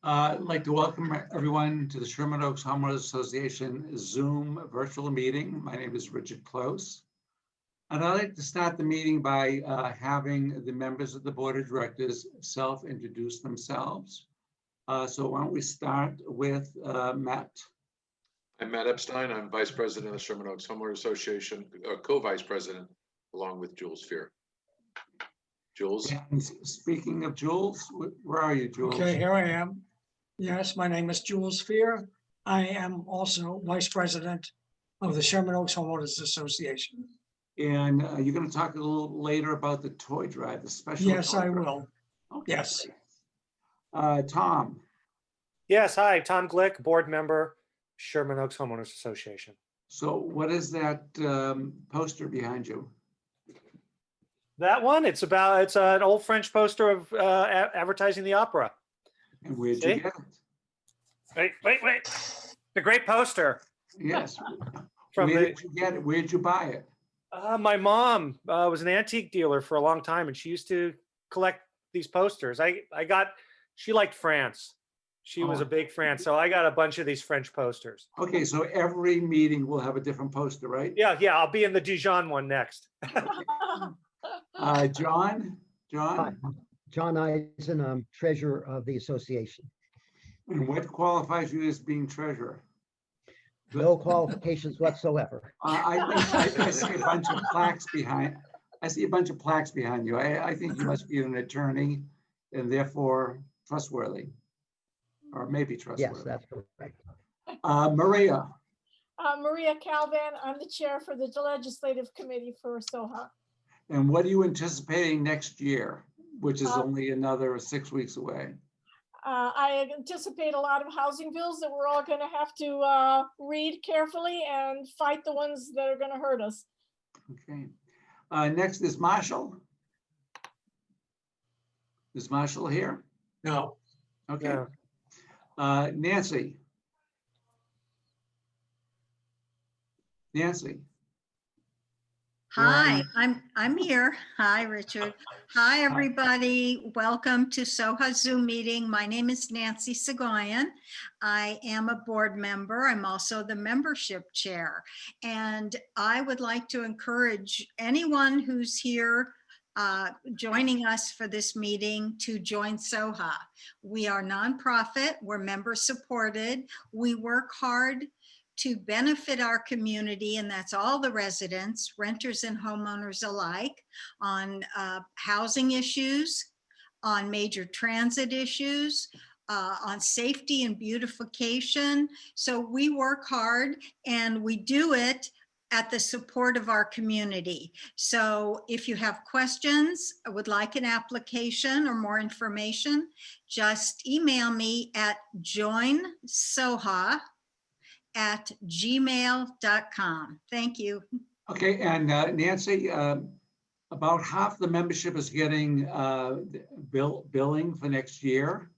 I'd like to welcome everyone to the Sherman Oaks Homeowners Association Zoom virtual meeting. My name is Richard Close. And I'd like to start the meeting by having the members of the Board of Directors self-introduce themselves. So why don't we start with Matt? I'm Matt Epstein. I'm Vice President of the Sherman Oaks Homeowners Association, co-vice president, along with Jules Feuer. Jules? And speaking of Jules, where are you, Jules? Okay, here I am. Yes, my name is Jules Feuer. I am also Vice President of the Sherman Oaks Homeowners Association. And you're going to talk a little later about the toy drive, the special. Yes, I drive. will. Okay. Yes. Tom. Yes, hi, Tom Glick, board member, Sherman Oaks Homeowners Association. So what is that poster behind you? That one, it's an old French poster of advertising the opera. And where'd See? you get it? Wait. The great poster. Yes. From Where did you get it? Where'd you buy it? My mom was an antique dealer for a long time, and she used to collect these posters. She liked France. She was a big France, so I got a bunch of these French posters. Okay, so every meeting will have a different poster, right? Yeah, I'll be in the Dijon one next. John? Hi, John Eisen, I'm treasurer of the association. And what qualifies you as being treasurer? No qualifications whatsoever. I see a bunch of plaques behind. I see a bunch of plaques behind you. I think you must be an attorney and therefore trustworthy, or maybe trustworthy. Yes, that's correct. Maria. Maria Calvin, I'm the chair for the legislative committee for SOHA. And what are you anticipating next year, which is only another 6 weeks away? I anticipate a lot of housing bills that we're all going to have to read carefully and fight the ones that are going to hurt us. Okay. Next is Marshall. Is Marshall here? No. Okay. Nancy. Nancy. Hi, I'm here. Hi, Richard. Hi, everybody. Welcome to SOHA Zoom meeting. My name is Nancy Segoyan. I am a board member. I'm also the membership chair. And I would like to encourage anyone who's here joining us for this meeting to join SOHA. We are nonprofit. We're member supported. We work hard to benefit our community, and that's all the residents, renters and homeowners alike, on housing issues, on major transit issues, on safety and beautification. So we work hard and we do it at the support of our community. So if you have questions, would like an application or more information, just email me at joinsoha@gmail.com. Thank you. Okay, and Nancy, about half the membership is getting billing for next year,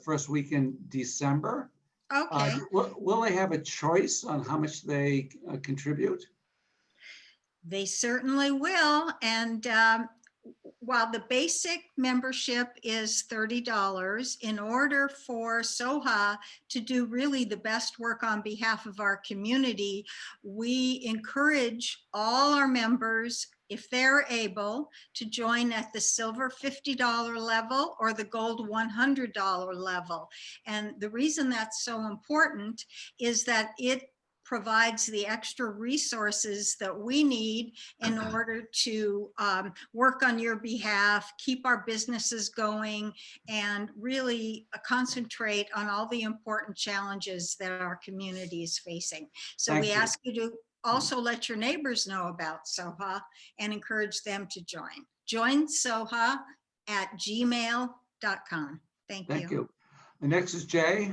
first week in December. Okay. Will they have a choice on how much they contribute? They certainly will. And while the basic membership is $30, in order for SOHA to do really the best work on behalf of our community, we encourage all our members, if they're able, to join at the silver $50 level or the gold $100 level. And the reason that's so important is that it provides the extra resources that we need in order to work on your behalf, keep our businesses going, and really concentrate on all the important challenges that our community is facing. So we ask you to also let your neighbors know about SOHA and encourage them to join. Join SOHA@gmail.com. Thank you. Thank you. The next is Jay.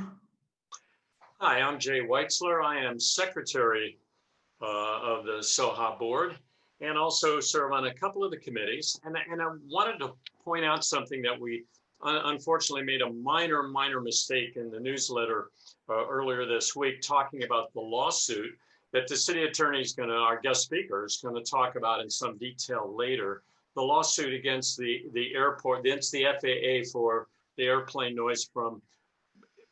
Hi, I'm Jay Weitzler. I am secretary of the SOHA board and also serve on a couple of the committees. And I wanted to point out something that we unfortunately made a minor mistake in the newsletter earlier this week, talking about the lawsuit that the city attorney is going to, our guest speaker is going to talk about in some detail later. The lawsuit against the airport, against the FAA for the airplane noise from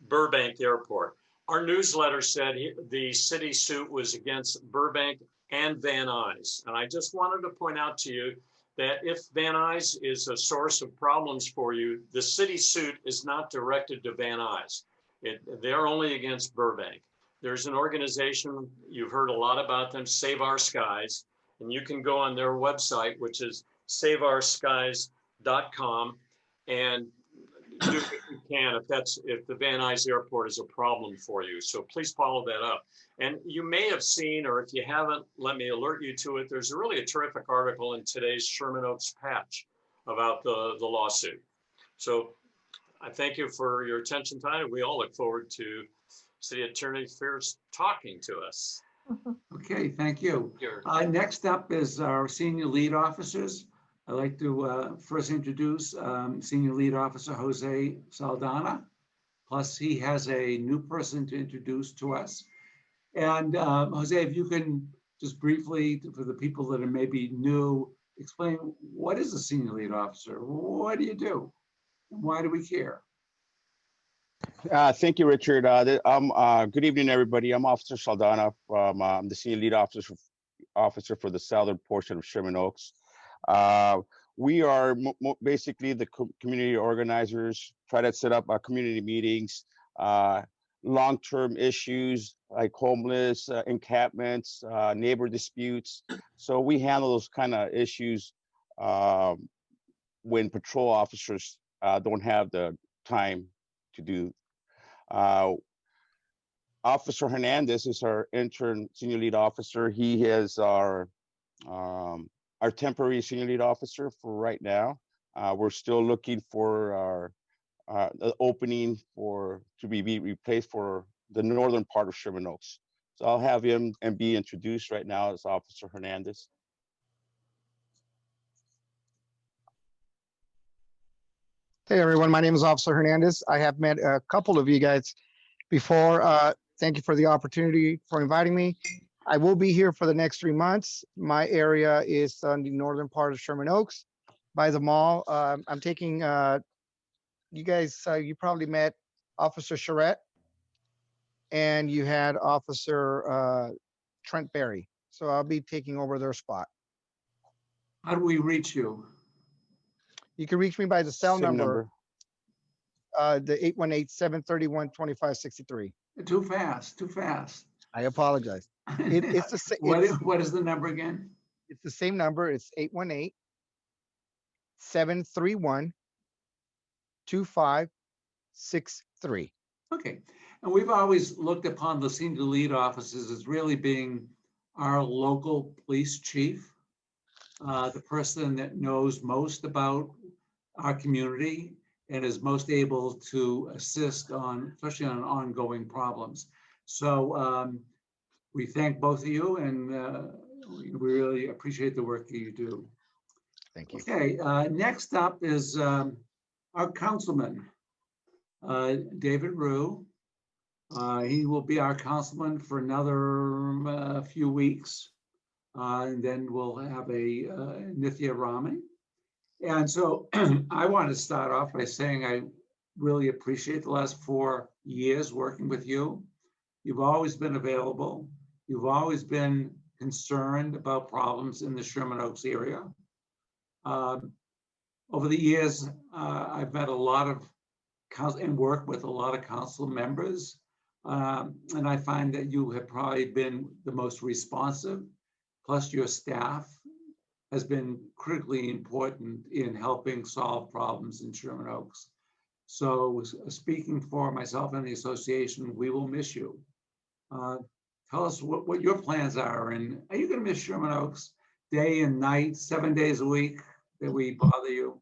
Burbank Airport. Our newsletter said the city suit was against Burbank and Van Nuys. And I just wanted to point out to you that if Van Nuys is a source of problems for you, the city suit is not directed to Van Nuys. They're only against Burbank. There's an organization, you've heard a lot about them, Save Our Skies, and you can go on their website, which is saveourskies.com, and do what you can if the Van Nuys Airport is a problem for you. So please follow that up. And you may have seen, or if you haven't, let me alert you to it. There's really a terrific article in today's Sherman Oaks Patch about the lawsuit. So I thank you for your attention tonight. We all look forward to City Attorney Fierce talking to us. Okay, thank you. Here. Next up is our senior lead officers. I'd like to first introduce Senior Lead Officer Jose Saldana. Plus, he has a new person to introduce to us. And Jose, if you can just briefly, for the people that are maybe new, explain what is a senior lead officer? What do you do? Why do we care? Thank you, Richard. Good evening, everybody. I'm Officer Saldana from the Senior Lead Officer for the southern portion of Sherman Oaks. We are basically the community organizers, try to set up community meetings, long-term issues like homeless, encampments, neighbor disputes. So we handle those kind of issues when patrol officers don't have the time to do. Officer Hernandez is our intern senior lead officer. He is our temporary senior lead officer for right now. We're still looking for our opening to be replaced for the northern part of Sherman Oaks. So I'll have him and be introduced right now as Officer Hernandez. Hey everyone, my name is Officer Hernandez. I have met a couple of you guys before. Thank you for the opportunity for inviting me. I will be here for the next 3 months. My area is on the northern part of Sherman Oaks by the mall. I'm taking, you guys, you probably met Officer Charette and you had Officer Trent Berry. So I'll be taking over their spot. How do we reach you? You can reach me by the cell Same number, the 818-731-2563. Too fast, too fast. I apologize. It's the same. What is the number again? It's the same number. It's 818-731-2563. Okay, and we've always looked upon the senior lead officers as really being our local police chief, the person that knows most about our community and is most able to assist on, especially on ongoing problems. So we thank both of you, and we really appreciate the work that you do. Thank you. Okay, next up is our councilman, David Rue. He will be our councilman for another few weeks. And then we'll have a Nithya Raman. And so I want to start off by saying I really appreciate the last 4 years working with you. You've always been available. You've always been concerned about problems in the Sherman Oaks area. Over the years, I've met a lot of council and worked with a lot of council members. And I find that you have probably been the most responsive, plus your staff has been critically important in helping solve problems in Sherman Oaks. So speaking for myself and the association, we will miss you. Tell us what your plans are, and are you going to miss Sherman Oaks day and night, 7 days a week that we bother you?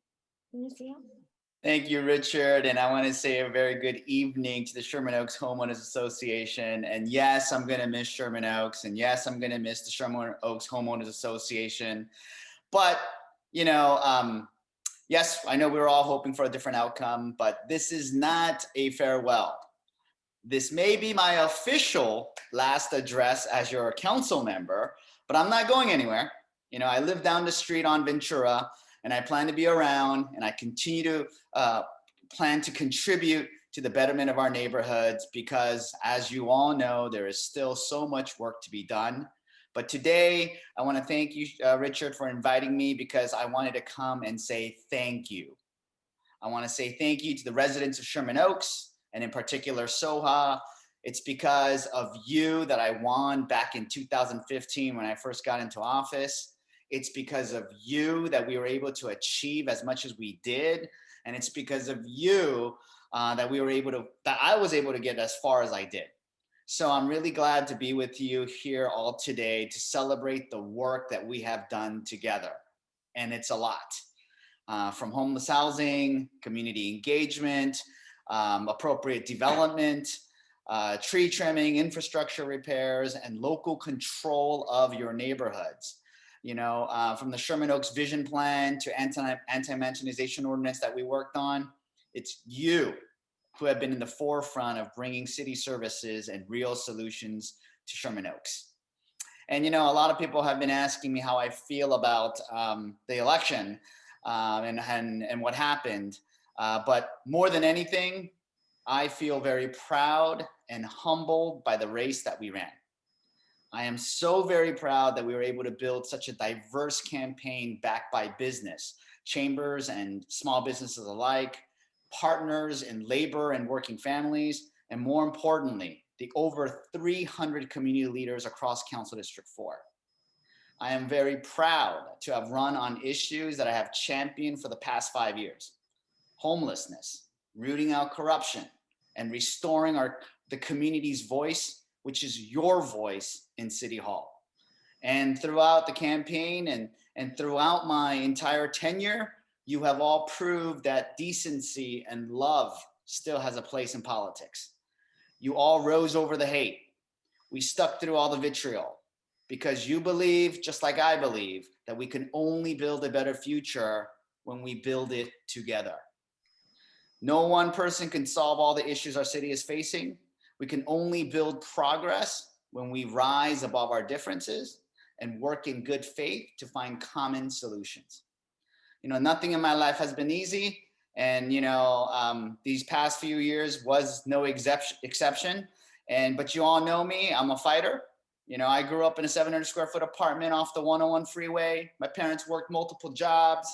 Thank you, Richard. And I want to say a very good evening to the Sherman Oaks Homeowners Association. And yes, I'm going to miss Sherman Oaks. And yes, I'm going to miss the Sherman Oaks Homeowners Association. But, you know, yes, I know we were all hoping for a different outcome, but this is not a farewell. This may be my official last address as your council member, but I'm not going anywhere. You know, I live down the street on Ventura, and I plan to be around, and I continue to plan to contribute to the betterment of our neighborhoods, because as you all know, there is still so much work to be done. But today, I want to thank you, Richard, for inviting me, because I wanted to come and say thank you. I want to say thank you to the residents of Sherman Oaks, and in particular SOHA. It's because of you that I won back in 2015 when I first got into office. It's because of you that we were able to achieve as much as we did. And it's because of you that I was able to get as far as I did. So I'm really glad to be with you here all today to celebrate the work that we have done together. And it's a lot. From homeless housing, community engagement, appropriate development, tree trimming, infrastructure repairs, and local control of your neighborhoods. You know, from the Sherman Oaks vision plan to anti-mansionization ordinance that we worked on, it's you who have been in the forefront of bringing city services and real solutions to Sherman Oaks. And, you know, a lot of people have been asking me how I feel about the election and what happened. But more than anything, I feel very proud and humbled by the race that we ran. I am so very proud that we were able to build such a diverse campaign backed by business, chambers and small businesses alike, partners in labor and working families, and more importantly, the over 300 community leaders across Council District 4. I am very proud to have run on issues that I have championed for the past 5 years: homelessness, rooting out corruption, and restoring the community's voice, which is your voice in City Hall. And throughout the campaign and throughout my entire tenure, you have all proved that decency and love still has a place in politics. You all rose over the hate. We stuck through all the vitriol because you believe, just like I believe, that we can only build a better future when we build it together. No one person can solve all the issues our city is facing. We can only build progress when we rise above our differences and work in good faith to find common solutions. You know, nothing in my life has been easy. And, you know, these past few years was no exception. But you all know me, I'm a fighter. You know, I grew up in a 700 square foot apartment off the 101 freeway. My parents worked multiple jobs.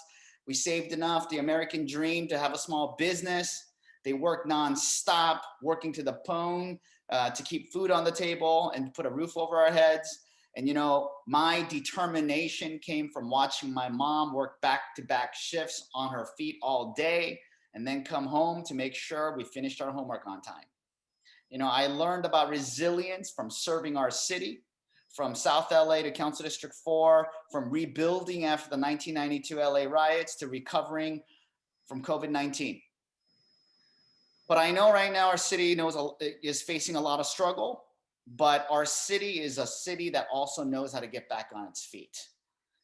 We saved enough, the American dream, to have a small business. They worked nonstop, working to the bone to keep food on the table and put a roof over our heads. And, you know, my determination came from watching my mom work back-to-back shifts on her feet all day and then come home to make sure we finished our homework on time. You know, I learned about resilience from serving our city, from South LA to Council District 4, from rebuilding after the 1992 LA riots to recovering from COVID-19. But I know right now our city is facing a lot of struggle, but our city is a city that also knows how to get back on its feet.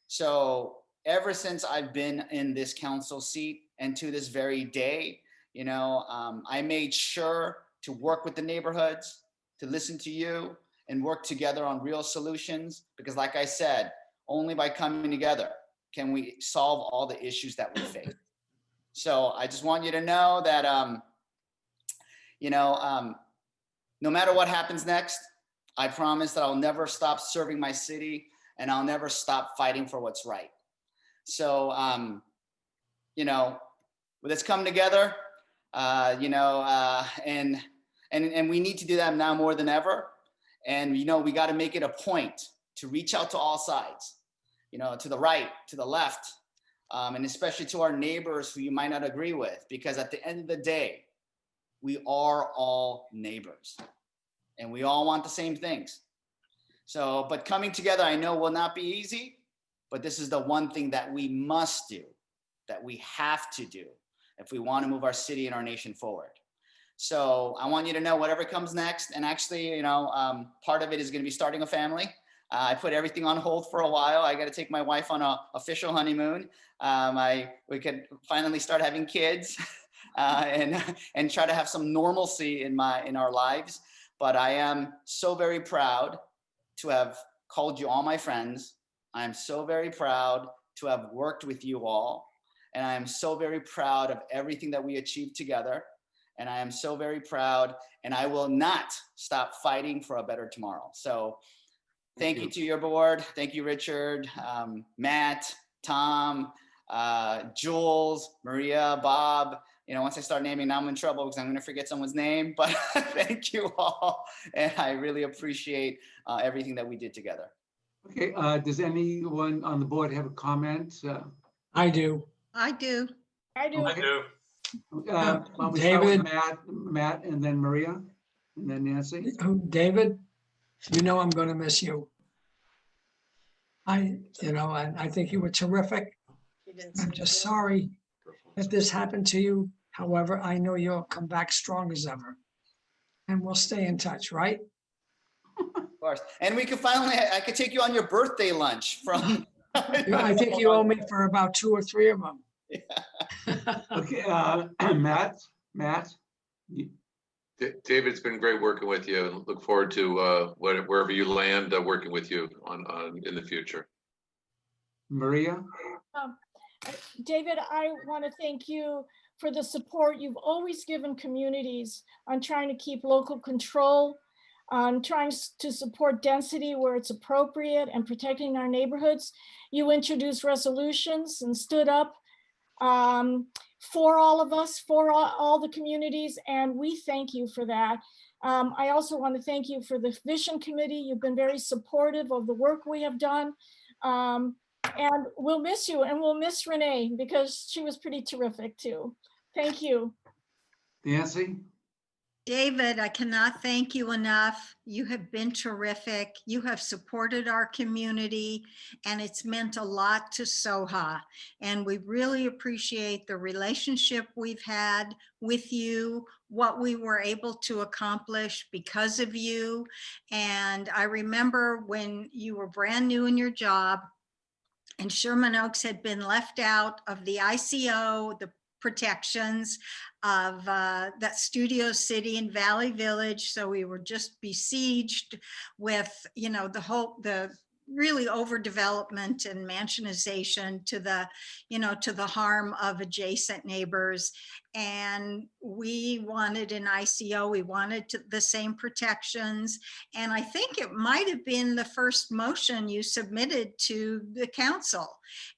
So ever since I've been in this council seat and to this very day, you know, I made sure to work with the neighborhoods, to listen to you, and work together on real solutions. Because like I said, only by coming together can we solve all the issues that we face. So I just want you to know that, no matter what happens next, I promise that I'll never stop serving my city and I'll never stop fighting for what's right. So, let's come together, and we need to do that now more than ever. And, you know, we got to make it a point to reach out to all sides, you know, to the right, to the left, and especially to our neighbors who you might not agree with, because at the end of the day, we are all neighbors and we all want the same things. So, but coming together, I know will not be easy, but this is the one thing that we must do, that we have to do if we want to move our city and our nation forward. So I want you to know whatever comes next. And actually, you know, part of it is going to be starting a family. I put everything on hold for a while. I got to take my wife on an official honeymoon. We could finally start having kids and try to have some normalcy in our lives. But I am so very proud to have called you all my friends. I am so very proud to have worked with you all. And I am so very proud of everything that we achieved together. and I am so very proud, and I will not stop fighting for a better tomorrow. So thank you to your board. Thank you, Richard, Matt, Tom, Jules, Maria, Bob. You know, once I start naming, now I'm in trouble because I'm going to forget someone's name, but thank you all. And I really appreciate everything that we did together. Okay, does anyone on the board have a comment? I do. I do. I do. I do. Why don't we start with David. Matt, and then Maria, and then Nancy? David, you know I'm going to miss you. And I think you were terrific. I'm just sorry that this happened to you. However, I know you'll come back strong as ever. And we'll stay in touch, right? Of course. And we could finally, I could take you on your birthday lunch from. I think you owe me for about 2 or 3 of them. Okay, Matt, David, it's been great working with you, and look forward to wherever you land, working with you on in the future. Maria? David, I want to thank you for the support you've always given communities on trying to keep local control, on trying to support density where it's appropriate and protecting our neighborhoods. You introduced resolutions and stood up for all of us, for all the communities, and we thank you for that. I also want to thank you for the Vision Committee. You've been very supportive of the work we have done. And we'll miss you, and we'll miss Renee because she was pretty terrific too. Thank you. Nancy? David, I cannot thank you enough. You have been terrific. You have supported our community, and it's meant a lot to SOHA. And we really appreciate the relationship we've had with you, what we were able to accomplish because of you. And I remember when you were brand new in your job, and Sherman Oaks had been left out of the ICO, the protections of that Studio City and Valley Village. So we were just besieged with, the really overdevelopment and mansionization to the harm of adjacent neighbors. And we wanted an ICO, we wanted the same protections. And I think it might have been the first motion you submitted to the council.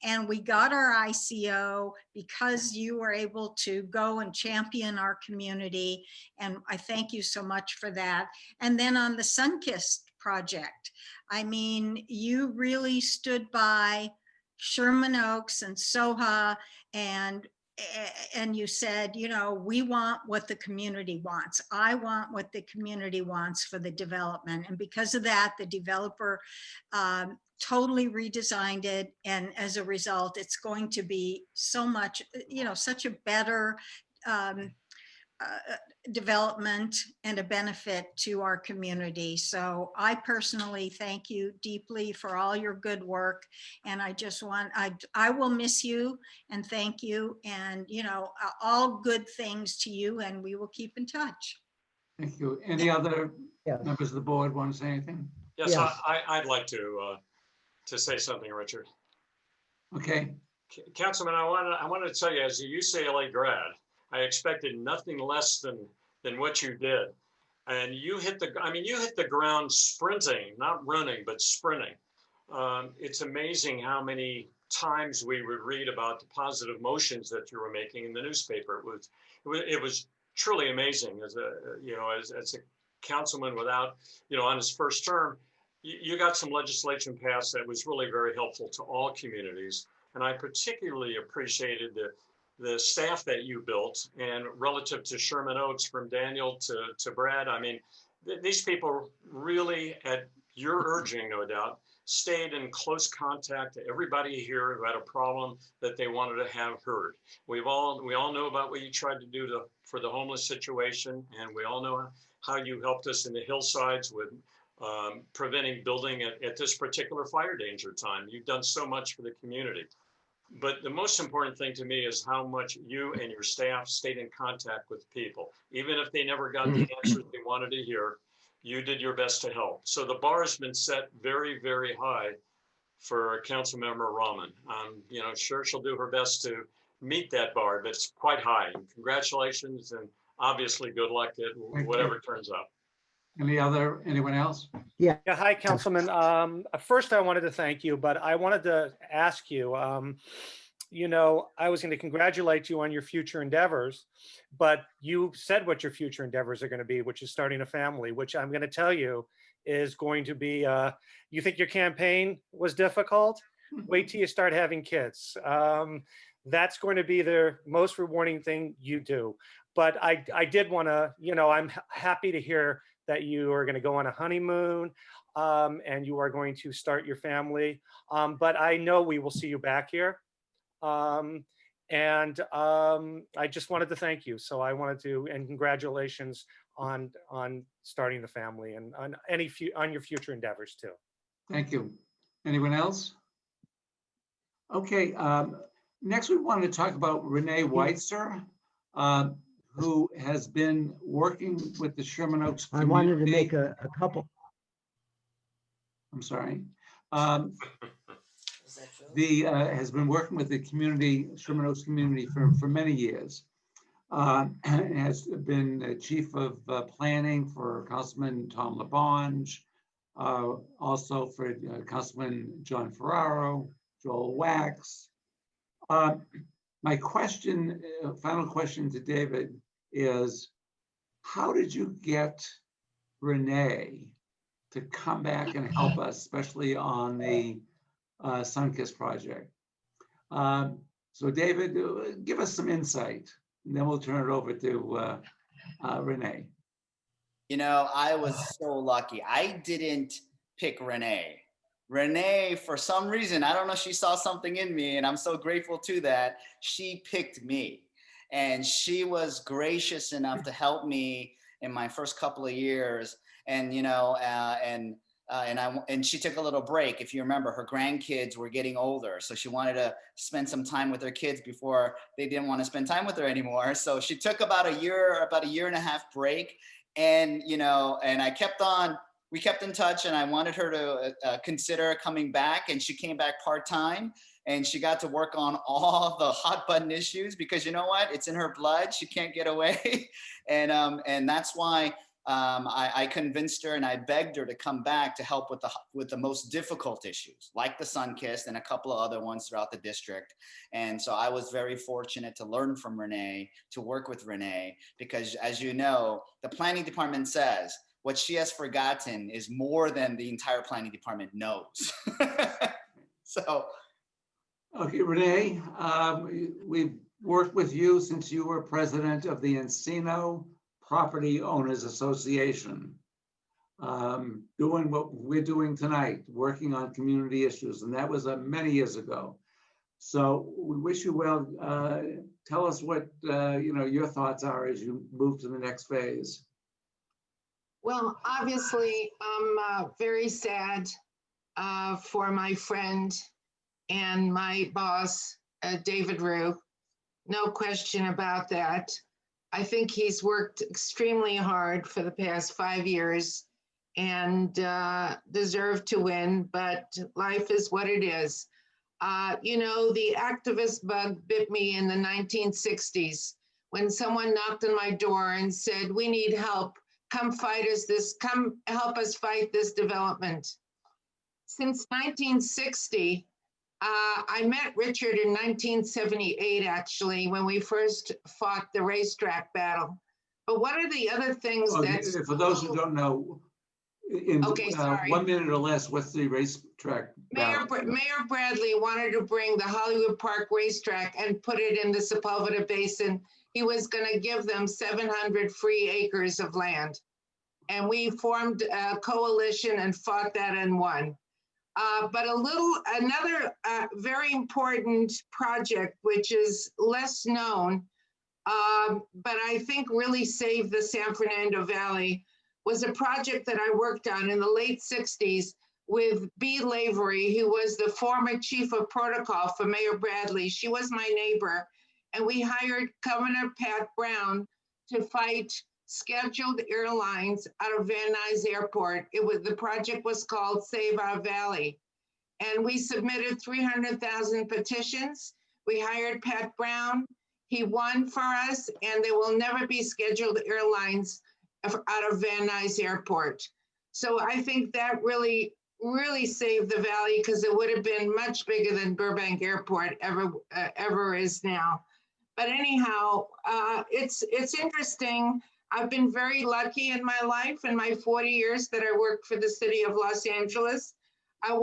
And we got our ICO because you were able to go and champion our community. And I thank you so much for that. And then on the Sunkist project, I mean, you really stood by Sherman Oaks and SOHA, and you said, we want what the community wants. I want what the community wants for the development. And because of that, the developer totally redesigned it. And as a result, it's going to be so much, such a better development and a benefit to our community. So I personally thank you deeply for all your good work. And I will miss you and thank you, and all good things to you, and we will keep in touch. Thank you. Any other Yes. members of the board want to say anything? Yes, Yes. I'd like to say something, Richard. Okay, Councilman, I want to tell you, as a UCLA grad, I expected nothing less than what you did. And you hit the ground sprinting, not running, but sprinting. It's amazing how many times we would read about the positive motions that you were making in the newspaper. It was truly amazing as a councilman without, on his first term, you got some legislation passed that was really very helpful to all communities. And I particularly appreciated the staff that you built, and relative to Sherman Oaks, from Daniel to Brad. I mean, these people really, at your urging, no doubt, stayed in close contact to everybody here who had a problem that they wanted to have heard. We all know about what you tried to do for the homeless situation, and we all know how you helped us in the hillsides with preventing building at this particular fire danger time. You've done so much for the community. But the most important thing to me is how much you and your staff stayed in contact with people. Even if they never got the answers they wanted to hear, you did your best to help. So the bar has been set very, very high for Councilmember Rahman. Sure, she'll do her best to meet that bar, but it's quite high. And congratulations, and obviously, good luck at you. whatever turns up. Anyone else? Yeah, hi, Councilman. First, I wanted to thank you, but I wanted to ask you, you know, I was going to congratulate you on your future endeavors, but you said what your future endeavors are going to be, which is starting a family, which I'm going to tell you is going to be, you think your campaign was difficult? Wait till you start having kids. That's going to be the most rewarding thing you do. But I did want to, you know, I'm happy to hear that you are going to go on a honeymoon and you are going to start your family. But I know we will see you back here. I just wanted to thank you. So I wanted to, and congratulations on starting the family and on your future endeavors too. Thank you. Anyone else? Okay, next we want to talk about Renee Weitzer, who has been working with the Sherman Oaks I community. wanted to make a couple. I'm sorry. Has been working with the community, Sherman Oaks community for many years. And has been chief of planning for Councilman Tom LaBonge, also for Councilman John Ferraro, Joel Wax. My question, final question to David is, how did you get Renee to come back and help us, especially on the Sunkiss project? So David, give us some insight, and then we'll turn it over to Renee. You know, I was so lucky. I didn't pick Renee. Renee, for some reason, I don't know, she saw something in me, and I'm so grateful to that. She picked me, and she was gracious enough to help me in my first couple of years. And, you know, and she took a little break. If you remember, her grandkids were getting older, so she wanted to spend some time with her kids before they didn't want to spend time with her anymore. So she took about a year and a half break. And, you know, and we kept in touch, and I wanted her to consider coming back, and she came back part-time, and she got to work on all the hot button issues, because you know what, it's in her blood. She can't get away. And that's why I convinced her and I begged her to come back to help with the most difficult issues, like the Sunkist and a couple of other ones throughout the district. And so I was very fortunate to learn from Renee, to work with Renee, because as you know, the planning department says what she has forgotten is more than the entire planning department knows. So. Okay, Renee, we've worked with you since you were president of the Encino Property Owners Association, doing what we're doing tonight, working on community issues, and that was many years ago. So we wish you well. Tell us what you know, your thoughts are as you move to the next phase. Well, obviously, I'm very sad for my friend and my boss, David Rue. No question about that. I think he's worked extremely hard for the past 5 years and deserved to win, but life is what it is. You know, the activist bug bit me in the 1960s when someone knocked on my door and said, "We need help. Come help us fight this development." Since 1960, I met Richard in 1978, actually, when we first fought the racetrack battle. But what are the other things that... For those who don't know, in 1 minute or less, what's the racetrack battle? Mayor Bradley wanted to bring the Hollywood Park racetrack and put it in the Sepulveda Basin. He was going to give them 700 free acres of land. And we formed a coalition and fought that and won. But another very important project, which is less known, but I think really saved the San Fernando Valley, was a project that I worked on in the late 60s with Bea Lavery, who was the former chief of protocol for Mayor Bradley. She was my neighbor, and we hired Governor Pat Brown to fight scheduled airlines out of Van Nuys Airport. The project was called Save Our Valley. And we submitted 300,000 petitions. We hired Pat Brown. He won for us, and there will never be scheduled airlines out of Van Nuys Airport. So I think that really saved the valley, because it would have been much bigger than Burbank Airport ever is now. But anyhow, it's interesting. I've been very lucky in my life, in my 40 years that I worked for the city of Los Angeles. I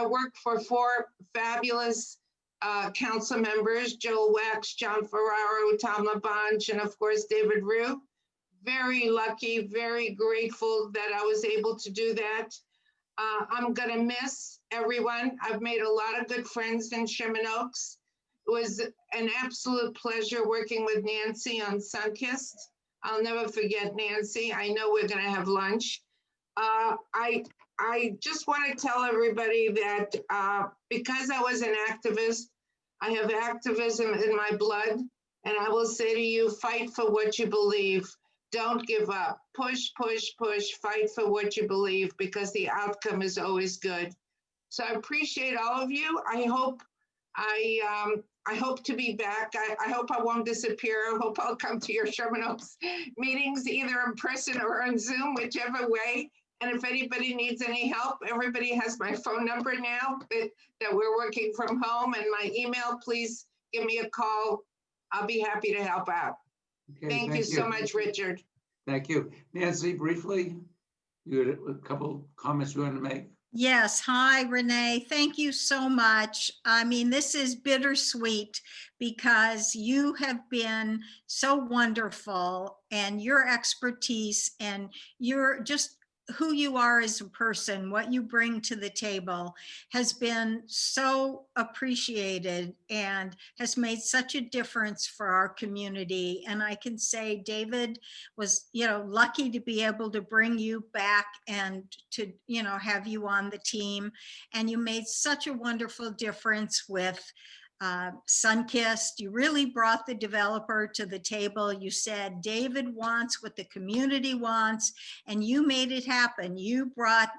worked for 4 fabulous council members: Joel Wax, John Ferraro, Tom LaBonge, and of course, David Rue. Very lucky, very grateful that I was able to do that. I'm gonna miss everyone. I've made a lot of good friends in Sherman Oaks. It was an absolute pleasure working with Nancy on Sunkist. I'll never forget Nancy. I know we're gonna have lunch. I just want to tell everybody that because I was an activist, I have activism in my blood, and I will say to you, fight for what you believe. Don't give up. Push, push, push. Fight for what you believe, because the outcome is always good. So I appreciate all of you. I hope to be back. I hope I won't disappear. I hope I'll come to your Sherman Oaks meetings, either in person or on Zoom, whichever way. And if anybody needs any help, everybody has my phone number now that we're working from home, and my email. Please give me a call. I'll be happy to help out. Okay, Thank you so much, Richard. Thank you. Nancy, briefly, you had a couple comments you want to make? Yes. Hi, Renee. Thank you so much. I mean, this is bittersweet because you have been so wonderful, and your expertise and you're just who you are as a person, what you bring to the table has been so appreciated and has made such a difference for our community. And I can say David was, lucky to be able to bring you back and to, have you on the team. And you made such a wonderful difference with Sunkist. You really brought the developer to the table. You said David wants what the community wants, and you made it happen. You brought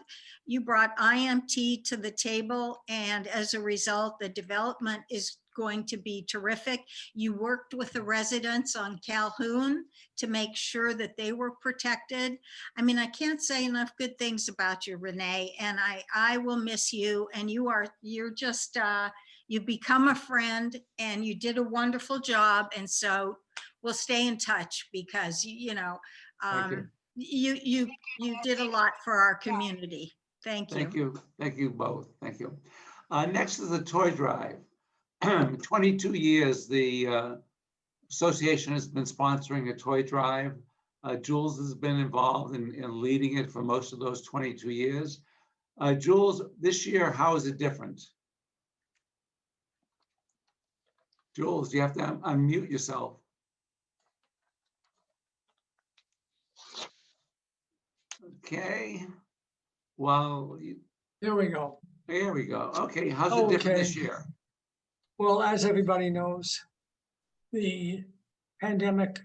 IMT to the table, and as a result, the development is going to be terrific. You worked with the residents on Calhoun to make sure that they were protected. I mean, I can't say enough good things about you, Renee, and I will miss you. And you're just you've become a friend, and you did a wonderful job. And so we'll stay in touch, because you did a lot for our community. Thank you. Thank you. Thank you both. Thank you. Next is the toy drive. 22 years, the association has been sponsoring a toy drive. Jules has been involved in leading it for most of those 22 years. Jules, this year, how is it different? Jules, you have to unmute yourself. Okay. Well, There we go. there we go. Okay, how's it different this year? Well, as everybody knows, the pandemic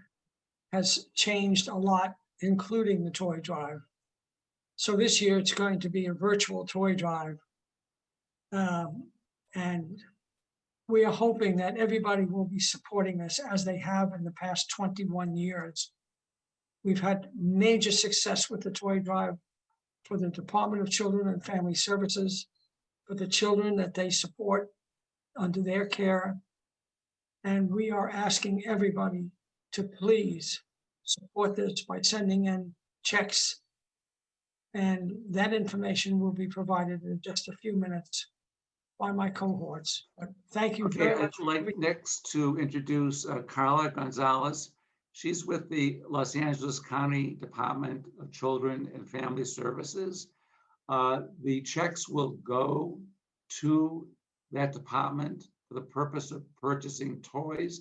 has changed a lot, including the toy drive. So this year it's going to be a virtual toy drive. And we are hoping that everybody will be supporting us as they have in the past 21 years. We've had major success with the toy drive for the Department of Children and Family Services, for the children that they support under their care. And we are asking everybody to please support this by sending in checks. And that information will be provided in just a few minutes by my cohorts. But thank you Okay, very I'd much. like next to introduce Carla Gonzalez. She's with the Los Angeles County Department of Children and Family Services. The checks will go to that department for the purpose of purchasing toys.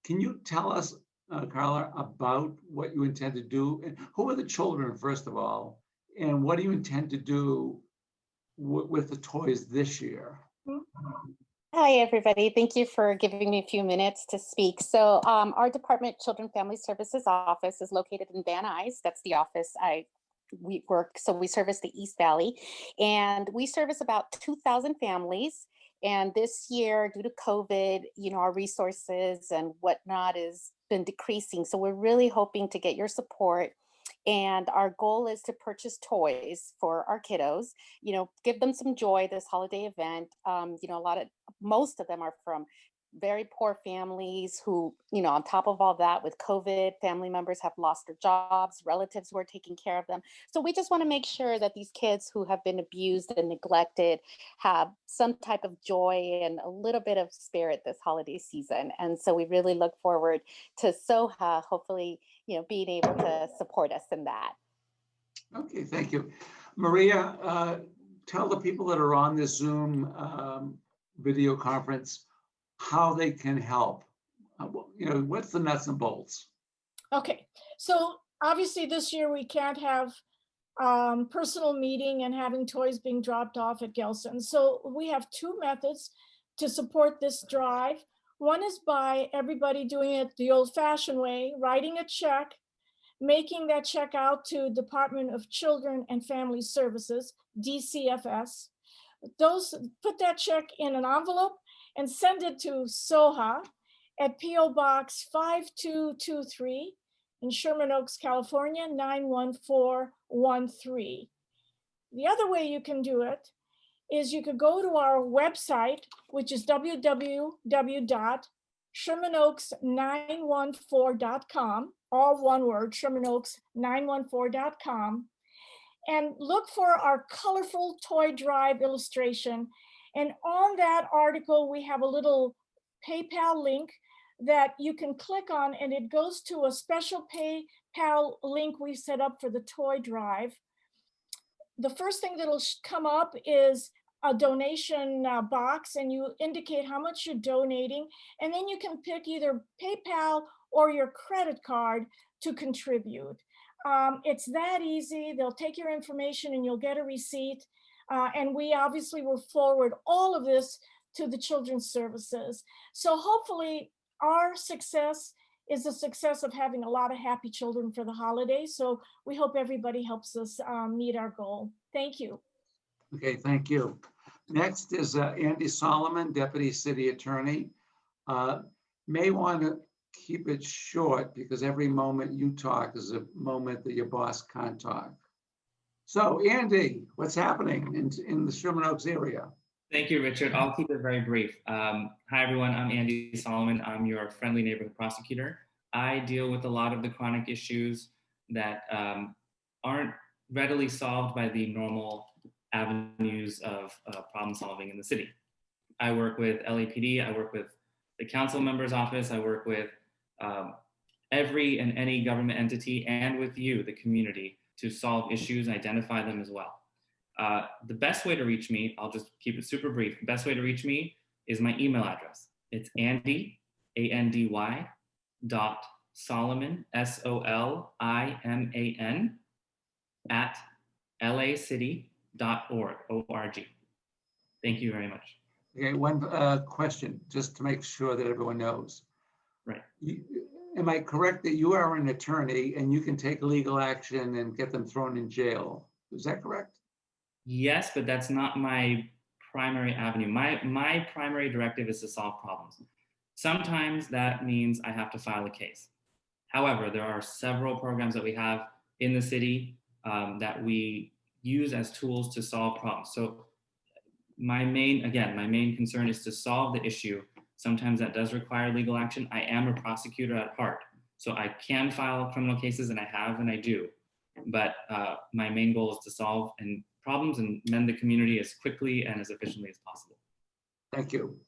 Can you tell us, Carla, about what you intend to do? And who are the children, first of all? And what do you intend to do with the toys this year? Hi, everybody. Thank you for giving me a few minutes to speak. So our Department of Children Family Services office is located in Van Nuys. That's the office we work. So we service the East Valley, and we service about 2,000 families. And this year, due to COVID, our resources and whatnot has been decreasing. So we're really hoping to get your support. And our goal is to purchase toys for our kiddos, give them some joy this holiday event. Most of them are from very poor families who, on top of all that, with COVID, family members have lost their jobs, relatives who are taking care of them. So we just want to make sure that these kids who have been abused and neglected have some type of joy and a little bit of spirit this holiday season. And so we really look forward to SOHA, hopefully, being able to support us in that. Okay, thank you. Maria, tell the people that are on this Zoom video conference how they can help. What's the nuts and bolts? Okay, so obviously this year we can't have personal meeting and having toys being dropped off at Gelson. So we have two methods to support this drive. One is by everybody doing it the old-fashioned way, writing a check, making that check out to Department of Children and Family Services, DCFS. Put that check in an envelope and send it to SOHA at P.O. Box 5223 in Sherman Oaks, California, 91413. The other way you can do it is you could go to our website, which is www.shermanoaks914.com, all one word, shermanoaks914.com, and look for our colorful toy drive illustration. And on that article, we have a little PayPal link that you can click on, and it goes to a special PayPal link we set up for the toy drive. The first thing that'll come up is a donation box, and you indicate how much you're donating, and then you can pick either PayPal or your credit card to contribute. It's that easy. They'll take your information and you'll get a receipt. And we obviously will forward all of this to the Children's Services. So hopefully our success is the success of having a lot of happy children for the holidays. So we hope everybody helps us meet our goal. Thank you. Okay, thank you. Next is Andy Solomon, Deputy City Attorney. May want to keep it short because every moment you talk is a moment that your boss can't talk. So Andy, what's happening in the Sherman Oaks area? Thank you, Richard. I'll keep it very brief. Hi, everyone. I'm Andy Solomon. I'm your friendly neighborhood prosecutor. I deal with a lot of the chronic issues that aren't readily solved by the normal avenues of problem solving in the city. I work with LAPD. I work with the council member's office. I work with every and any government entity and with you, the community, to solve issues and identify them as well. The best way to reach me, I'll just keep it super brief. The best way to reach me is my email address. It's Andy, A-N-D-Y, .Solomon, S-O-L-I-M-A-N, at lacity.org, O-R-G. Thank you very much. Okay, one question, just to make sure that everyone knows. Right. Am I correct that you are an attorney and you can take legal action and get them thrown in jail? Is that correct? Yes, but that's not my primary avenue. My primary directive is to solve problems. Sometimes that means I have to file a case. However, there are several programs that we have in the city that we use as tools to solve problems. So my main concern is to solve the issue. Sometimes that does require legal action. I am a prosecutor at heart, so I can file criminal cases, and I have, and I do. But my main goal is to solve problems and mend the community as quickly and as efficiently as possible. Thank you.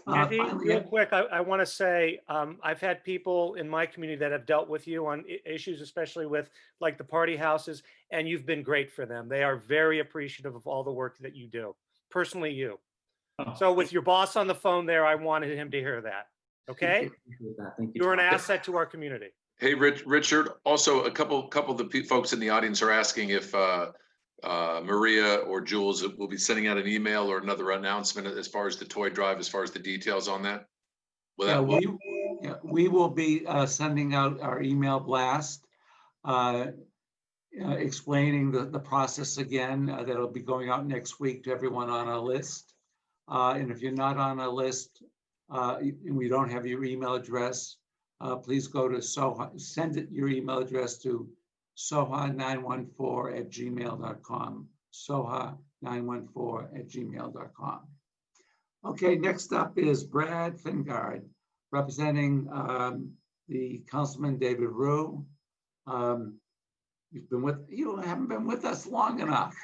Andy, real quick, I want to say I've had people in my community that have dealt with you on issues, especially with like the party houses, and you've been great for them. They are very appreciative of all the work that you do. Personally, you. So with your boss on the phone there, I wanted him to hear that. Okay? Thank you. You're an asset to our community. Hey, Richard, also a couple of the folks in the audience are asking if Maria or Jules will be sending out an email or another announcement as far as the toy drive, as far as the details on that. We will be sending out our email blast explaining the process again. That'll be going out next week to everyone on our list. And if you're not on a list, and we don't have your email address, please go to SOHA, send it your email address to soha914@gmail.com, soha914@gmail.com. Okay, next up is Brad Fingard, representing the Councilman David Rue. You haven't been with us long enough.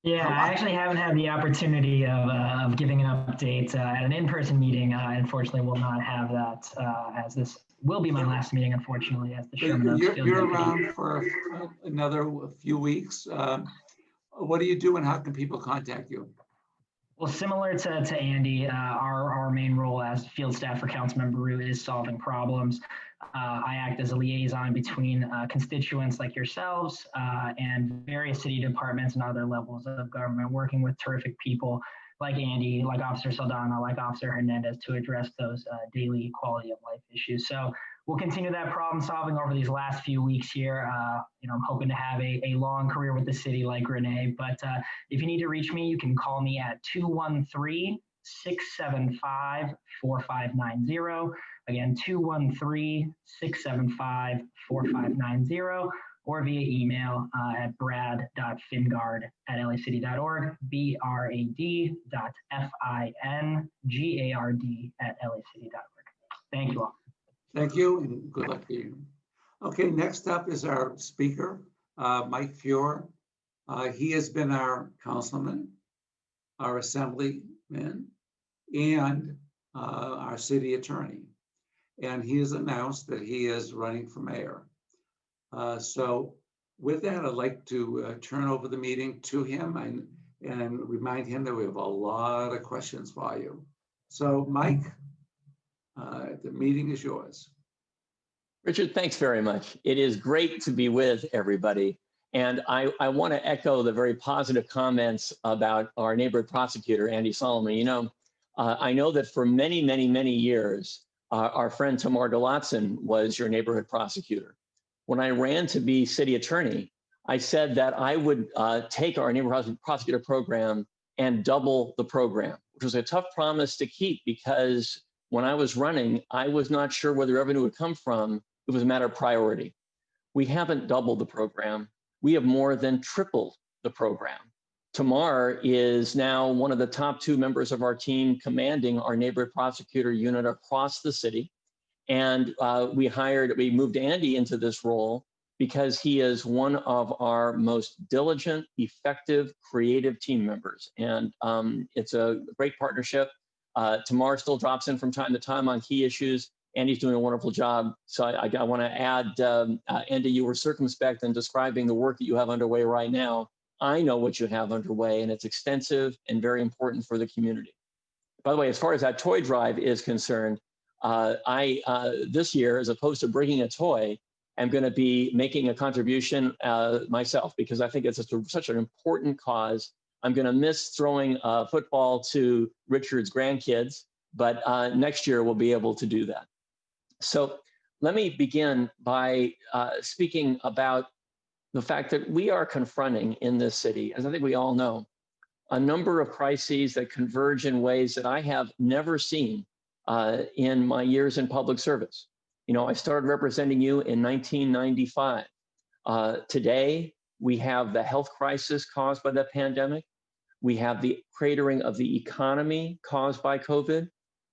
Yeah, I actually haven't had the opportunity of giving an update at an in-person meeting. Unfortunately, will not have that as this will be my last meeting, unfortunately, as the Sherman Oaks Field You're Deputy. around for another few weeks. What do you do and how can people contact you? Well, similar to Andy, our main role as field staff for Councilmember Rue is solving problems. I act as a liaison between constituents like yourselves and various city departments and other levels of government, working with terrific people like Andy, like Officer Saldana, like Officer Hernandez to address those daily quality of life issues. So we'll continue that problem solving over these last few weeks here. I'm hoping to have a long career with the city like Renee, but if you need to reach me, you can call me at 213-675-4590. Again, 213-675-4590, or via email at brad.fingard@lacity.org, brad.fingard@lacity.org. Thank you all. Thank you and good luck to you. Okay, next up is our speaker, Mike Feuer. He has been our councilman, our assemblyman, and our city attorney. And he has announced that he is running for mayor. So with that, I'd like to turn over the meeting to him and remind him that we have a lot of questions for you. So Mike, the meeting is yours. Richard, thanks very much. It is great to be with everybody. And I want to echo the very positive comments about our neighborhood prosecutor, Andy Solomon. You know, I know that for many, many, many years, our friend Tamar Galatson was your neighborhood prosecutor. When I ran to be city attorney, I said that I would take our neighborhood prosecutor program and double the program, which was a tough promise to keep because when I was running, I was not sure where the revenue would come from. It was a matter of priority. We haven't doubled the program. We have more than tripled the program. Tamar is now one of the top 2 members of our team commanding our neighborhood prosecutor unit across the city. And we moved Andy into this role because he is one of our most diligent, effective, creative team members. And it's a great partnership. Tamar still drops in from time to time on key issues. Andy's doing a wonderful job. So I want to add, Andy, you were circumspect in describing the work that you have underway right now. I know what you have underway, and it's extensive and very important for the community. By the way, as far as that toy drive is concerned, this year, as opposed to bringing a toy, I'm going to be making a contribution myself because I think it's such an important cause. I'm going to miss throwing a football to Richard's grandkids, but next year we'll be able to do that. So let me begin by speaking about the fact that we are confronting in this city, as I think we all know, a number of crises that converge in ways that I have never seen in my years in public service. You know, I started representing you in 1995. Today, we have the health crisis caused by the pandemic. We have the cratering of the economy caused by COVID.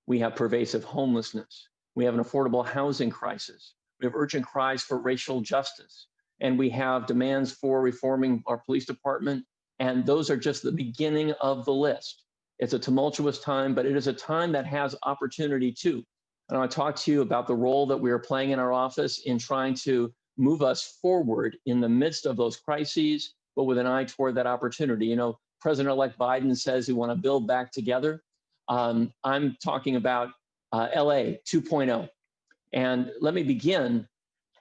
We have pervasive homelessness. We have an affordable housing crisis. We have urgent cries for racial justice. And we have demands for reforming our police department. And those are just the beginning of the list. It's a tumultuous time, but it is a time that has opportunity too. And I want to talk to you about the role that we are playing in our office in trying to move us forward in the midst of those crises, but with an eye toward that opportunity. You know, President-elect Biden says we want to build back together. I'm talking about LA 2.0. And let me begin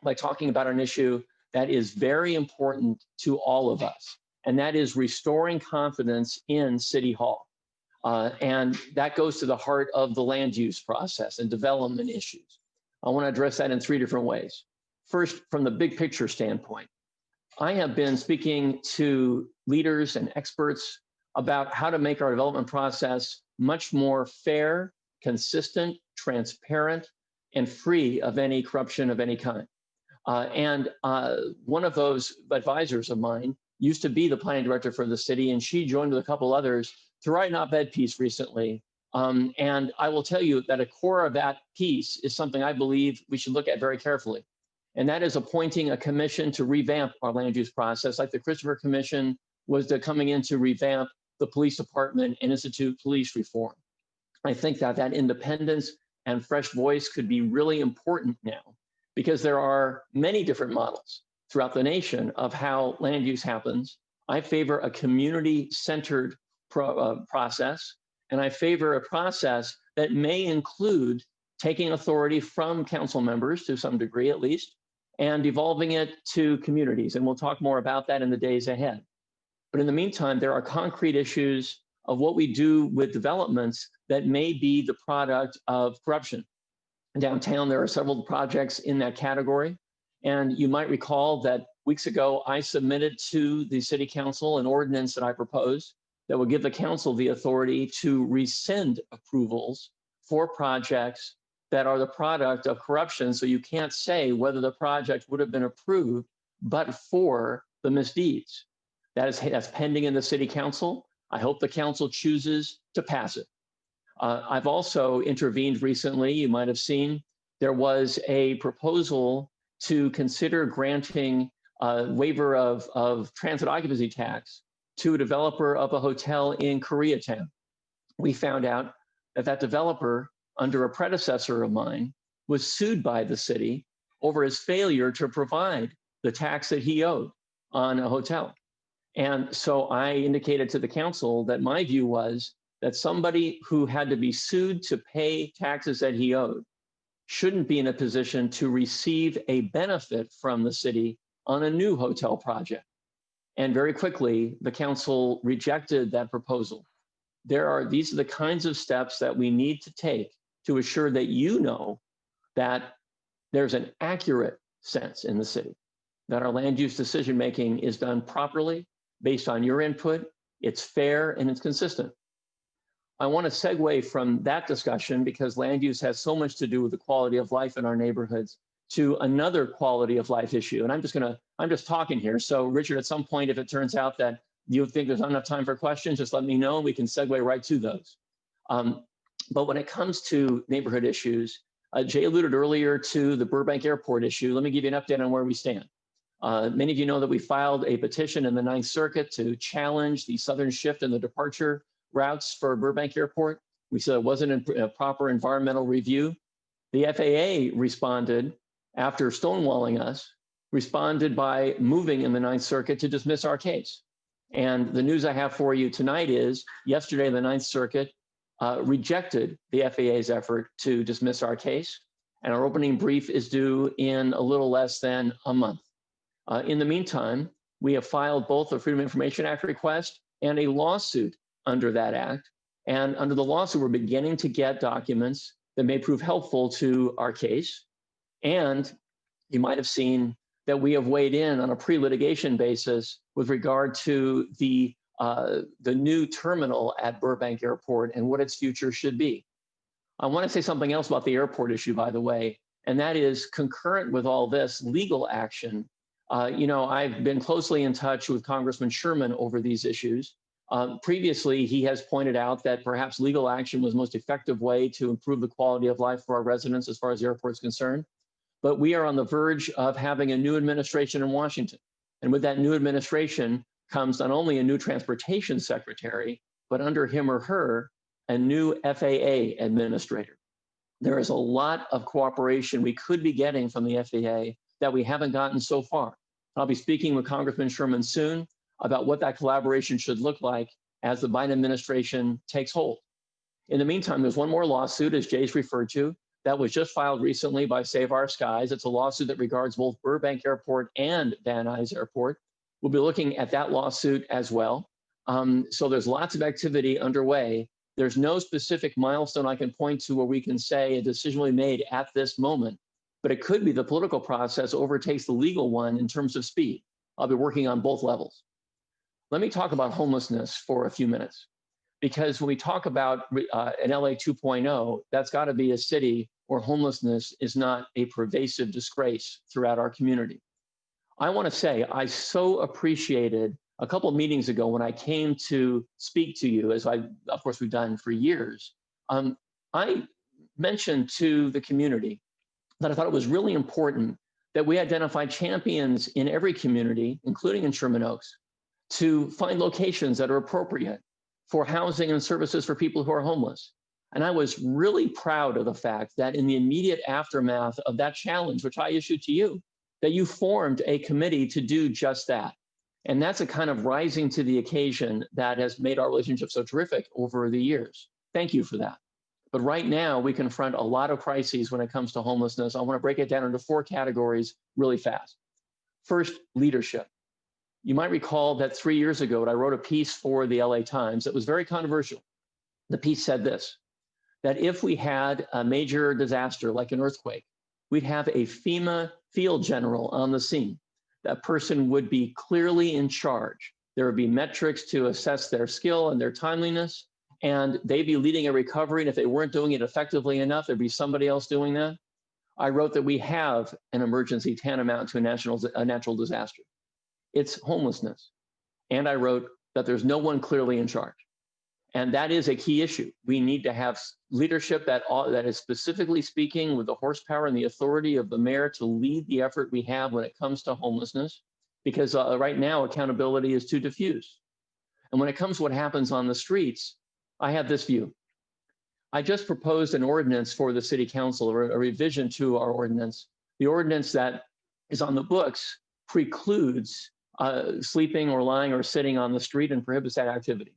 by talking about an issue that is very important to all of us, and that is restoring confidence in City Hall. And that goes to the heart of the land use process and development issues. I want to address that in 3 different ways. First, from the big picture standpoint, I have been speaking to leaders and experts about how to make our development process much more fair, consistent, transparent, and free of any corruption of any kind. One of those advisors of mine used to be the planning director for the city, and she joined with a couple others to write an op-ed piece recently. And I will tell you that a core of that piece is something I believe we should look at very carefully. And that is appointing a commission to revamp our land use process, like the Christopher Commission was coming in to revamp the police department and institute police reform. I think that that independence and fresh voice could be really important now, because there are many different models throughout the nation of how land use happens. I favor a community-centered process, and I favor a process that may include taking authority from council members to some degree at least, and devolving it to communities. And we'll talk more about that in the days ahead. But in the meantime, there are concrete issues of what we do with developments that may be the product of corruption. Downtown, there are several projects in that category. And you might recall that weeks ago, I submitted to the city council an ordinance that I proposed that would give the council the authority to rescind approvals for projects that are the product of corruption. So you can't say whether the project would have been approved, but for the misdeeds. That's pending in the city council. I hope the council chooses to pass it. I've also intervened recently. You might have seen there was a proposal to consider granting a waiver of transit occupancy tax to a developer of a hotel in Koreatown. We found out that that developer, under a predecessor of mine, was sued by the city over his failure to provide the tax that he owed on a hotel. And so I indicated to the council that my view was that somebody who had to be sued to pay taxes that he owed shouldn't be in a position to receive a benefit from the city on a new hotel project. And very quickly, the council rejected that proposal. These are the kinds of steps that we need to take to assure that you know that there's an accurate sense in the city, that our land use decision-making is done properly based on your input, it's fair, and it's consistent. I want to segue from that discussion, because land use has so much to do with the quality of life in our neighborhoods, to another quality of life issue. And I'm just talking here. So Richard, at some point, if it turns out that you think there's not enough time for questions, just let me know and we can segue right to those. But when it comes to neighborhood issues, Jay alluded earlier to the Burbank Airport issue. Let me give you an update on where we stand. Many of you know that we filed a petition in the Ninth Circuit to challenge the southern shift in the departure routes for Burbank Airport. We said it wasn't a proper environmental review. The FAA responded after stonewalling us, responded by moving in the Ninth Circuit to dismiss our case. And the news I have for you tonight is yesterday, the Ninth Circuit rejected the FAA's effort to dismiss our case. And our opening brief is due in a little less than a month. In the meantime, we have filed both a Freedom of Information Act request and a lawsuit under that act. And under the lawsuit, we're beginning to get documents that may prove helpful to our case. And you might have seen that we have weighed in on a pre-litigation basis with regard to the new terminal at Burbank Airport and what its future should be. I want to say something else about the airport issue, by the way, and that is concurrent with all this legal action. I've been closely in touch with Congressman Sherman over these issues. Previously, he has pointed out that perhaps legal action was the most effective way to improve the quality of life for our residents as far as the airport is concerned. But we are on the verge of having a new administration in Washington. And with that new administration comes not only a new transportation secretary, but under him or her, a new FAA administrator. There is a lot of cooperation we could be getting from the FAA that we haven't gotten so far. I'll be speaking with Congressman Sherman soon about what that collaboration should look like as the Biden administration takes hold. In the meantime, there's one more lawsuit, as Jay's referred to, that was just filed recently by Save Our Skies. It's a lawsuit that regards both Burbank Airport and Van Nuys Airport. We'll be looking at that lawsuit as well. So there's lots of activity underway. There's no specific milestone I can point to where we can say a decision will be made at this moment, but it could be the political process overtakes the legal one in terms of speed. I'll be working on both levels. let me talk about homelessness for a few minutes. Because when we talk about an LA 2.0, that's got to be a city where homelessness is not a pervasive disgrace throughout our community. I want to say I so appreciated a couple of meetings ago when I came to speak to you, as of course, we've done for years. I mentioned to the community that I thought it was really important that we identify champions in every community, including in Sherman Oaks, to find locations that are appropriate for housing and services for people who are homeless. And I was really proud of the fact that in the immediate aftermath of that challenge, which I issued to you, that you formed a committee to do just that. And that's a kind of rising to the occasion that has made our relationship so terrific over the years. Thank you for that. But right now, we confront a lot of crises when it comes to homelessness. I want to break it down into 4 categories really fast. First, leadership. You might recall that 3 years ago, I wrote a piece for the LA Times that was very controversial. The piece said this, that if we had a major disaster like an earthquake, we'd have a FEMA field general on the scene. That person would be clearly in charge. There would be metrics to assess their skill and their timeliness, and they'd be leading a recovery. And if they weren't doing it effectively enough, there'd be somebody else doing that. I wrote that we have an emergency tantamount to a natural disaster. It's homelessness. And I wrote that there's no one clearly in charge. And that is a key issue. We need to have leadership that is specifically speaking with the horsepower and the authority of the mayor to lead the effort we have when it comes to homelessness, because right now accountability is too diffuse. And when it comes to what happens on the streets, I have this view. I just proposed an ordinance for the city council, or a revision to our ordinance. The ordinance that is on the books precludes sleeping or lying or sitting on the street and prohibits that activity.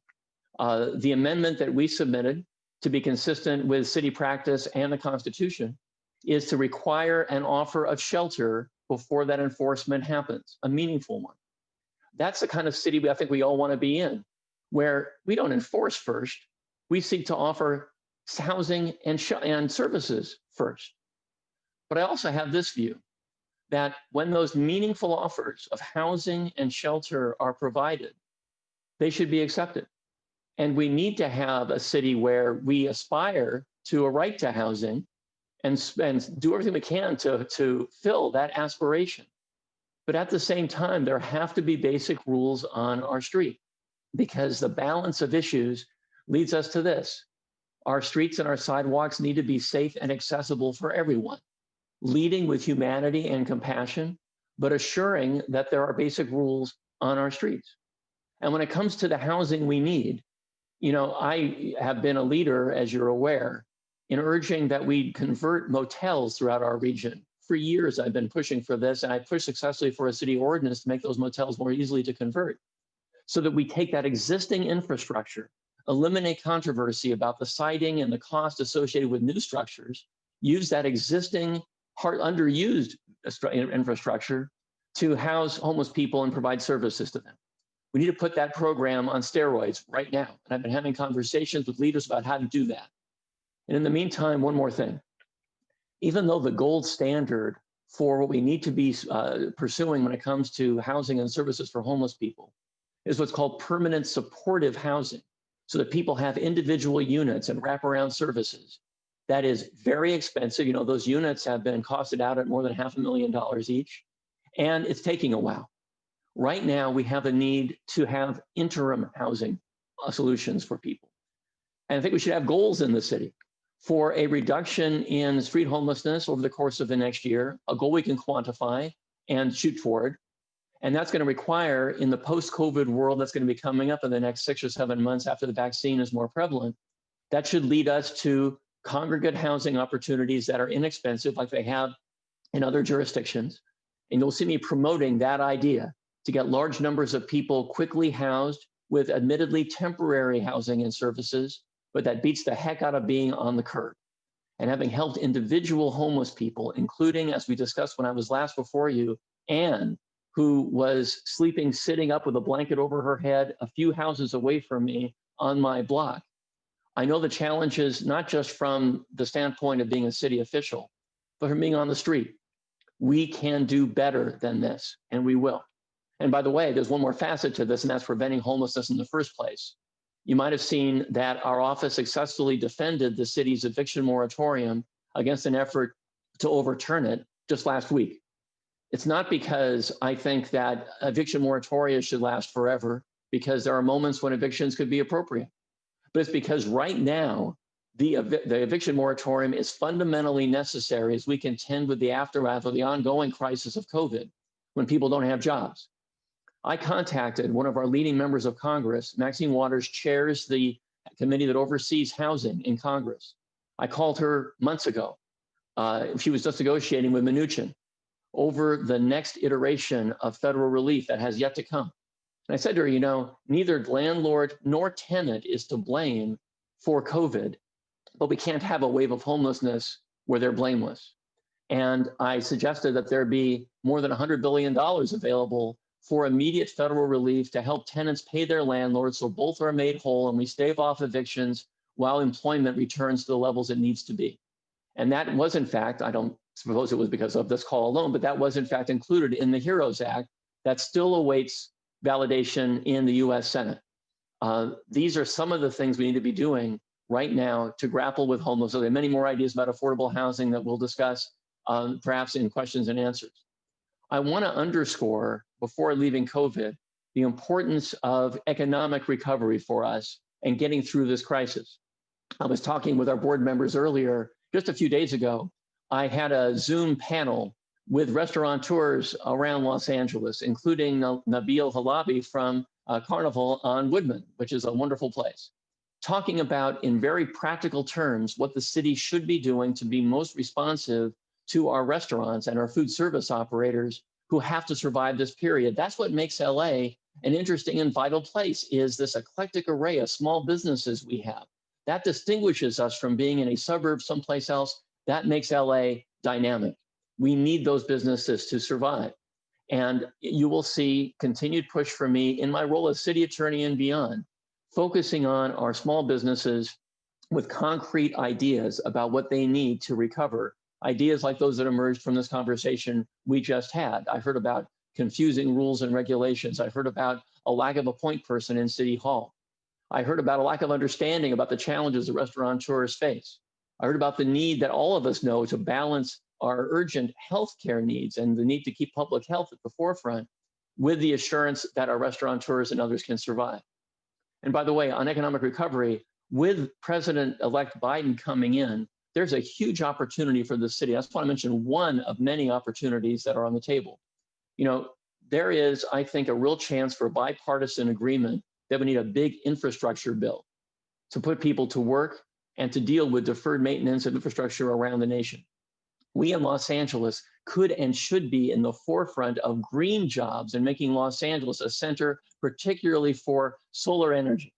The amendment that we submitted, to be consistent with city practice and the Constitution, is to require an offer of shelter before that enforcement happens, a meaningful one. That's the kind of city I think we all want to be in, where we don't enforce first, we seek to offer housing and services first. But I also have this view, that when those meaningful offers of housing and shelter are provided, they should be accepted. And we need to have a city where we aspire to a right to housing and do everything we can to fill that aspiration. But at the same time, there have to be basic rules on our street, because the balance of issues leads us to this. Our streets and our sidewalks need to be safe and accessible for everyone, leading with humanity and compassion, but assuring that there are basic rules on our streets. And when it comes to the housing we need, you know, I have been a leader, as you're aware, in urging that we convert motels throughout our region. For years, I've been pushing for this, and I pushed successfully for a city ordinance to make those motels more easily to convert, so that we take that existing infrastructure, eliminate controversy about the siting and the cost associated with new structures, use that existing underused infrastructure to house homeless people and provide services to them. We need to put that program on steroids right now. And I've been having conversations with leaders about how to do that. And in the meantime, one more thing. Even though the gold standard for what we need to be pursuing when it comes to housing and services for homeless people is what's called permanent supportive housing, so that people have individual units and wraparound services. That is very expensive. You know, those units have been costed out at more than $500,000 each, and it's taking a while. Right now, we have a need to have interim housing solutions for people. And I think we should have goals in the city for a reduction in street homelessness over the course of the next year, a goal we can quantify and shoot forward. And that's going to require, in the post-COVID world that's going to be coming up in the next 6 or 7 months after the vaccine is more prevalent, that should lead us to congregate housing opportunities that are inexpensive, like they have in other jurisdictions. And you'll see me promoting that idea, to get large numbers of people quickly housed with admittedly temporary housing and services, but that beats the heck out of being on the curb. And having helped individual homeless people, including, as we discussed when I was last before you, Anne, who was sitting up with a blanket over her head a few houses away from me on my block. I know the challenges, not just from the standpoint of being a city official, but from being on the street. We can do better than this, and we will. And by the way, there's one more facet to this, and that's preventing homelessness in the first place. You might have seen that our office successfully defended the city's eviction moratorium against an effort to overturn it just last week. It's not because I think that eviction moratoria should last forever, because there are moments when evictions could be appropriate. But it's because right now, the eviction moratorium is fundamentally necessary as we contend with the aftermath of the ongoing crisis of COVID, when people don't have jobs. I contacted one of our leading members of Congress. Maxine Waters chairs the committee that oversees housing in Congress. I called her months ago. She was just negotiating with Mnuchin over the next iteration of federal relief that has yet to come. And I said to her, you know, neither landlord nor tenant is to blame for COVID, but we can't have a wave of homelessness where they're blameless. And I suggested that there be more than $100 billion available for immediate federal relief to help tenants pay their landlords so both are made whole and we stave off evictions while employment returns to the levels it needs to be. And that was, in fact, I don't suppose it was because of this call alone, but that was, in fact, included in the HEROES Act that still awaits validation in the US Senate. These are some of the things we need to be doing right now to grapple with homelessness. There are many more ideas about affordable housing that we'll discuss perhaps in questions and answers. I want to underscore, before leaving COVID, the importance of economic recovery for us and getting through this crisis. I was talking with our board members earlier, just a few days ago. I had a Zoom panel with restaurateurs around Los Angeles, including Nabil Halabi from Carnival on Woodman, which is a wonderful place, talking about in very practical terms what the city should be doing to be most responsive to our restaurants and our food service operators who have to survive this period. That's what makes LA an interesting and vital place, is this eclectic array of small businesses we have. That distinguishes us from being in a suburb someplace else. That makes LA dynamic. We need those businesses to survive. And you will see continued push from me in my role as city attorney and beyond, focusing on our small businesses with concrete ideas about what they need to recover. Ideas like those that emerged from this conversation we just had. I heard about confusing rules and regulations. I heard about a lack of a point person in City Hall. I heard about a lack of understanding about the challenges that restaurateurs face. I heard about the need that all of us know to balance our urgent healthcare needs and the need to keep public health at the forefront with the assurance that our restaurateurs and others can survive. And by the way, on economic recovery, with President-elect Biden coming in, there's a huge opportunity for the city. That's why I mentioned one of many opportunities that are on the table. You know, there is, I think, a real chance for bipartisan agreement that we need a big infrastructure bill to put people to work and to deal with deferred maintenance of infrastructure around the nation. We in Los Angeles could and should be in the forefront of green jobs and making Los Angeles a center, particularly for solar energy.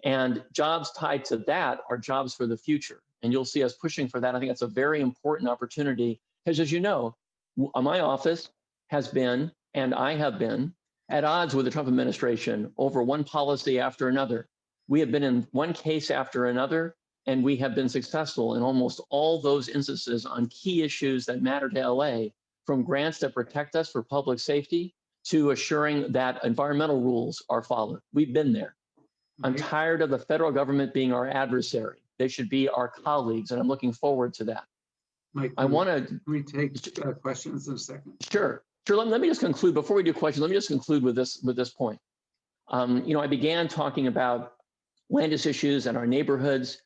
And jobs tied to that are jobs for the future. And you'll see us pushing for that. I think that's a very important opportunity because, as you know, my office has been, and I have been, at odds with the Trump administration over one policy after another. We have been in one case after another, and we have been successful in almost all those instances on key issues that matter to LA, from grants that protect us for public safety to assuring that environmental rules are followed. We've been there. I'm tired of the federal government being our adversary. They should be our colleagues, and I'm looking forward to that. Mike, I want to. Can we take questions in a second? Sure. Let me just conclude before we do questions. Let me just conclude with this point. You know, I began talking about land use issues and our neighborhoods.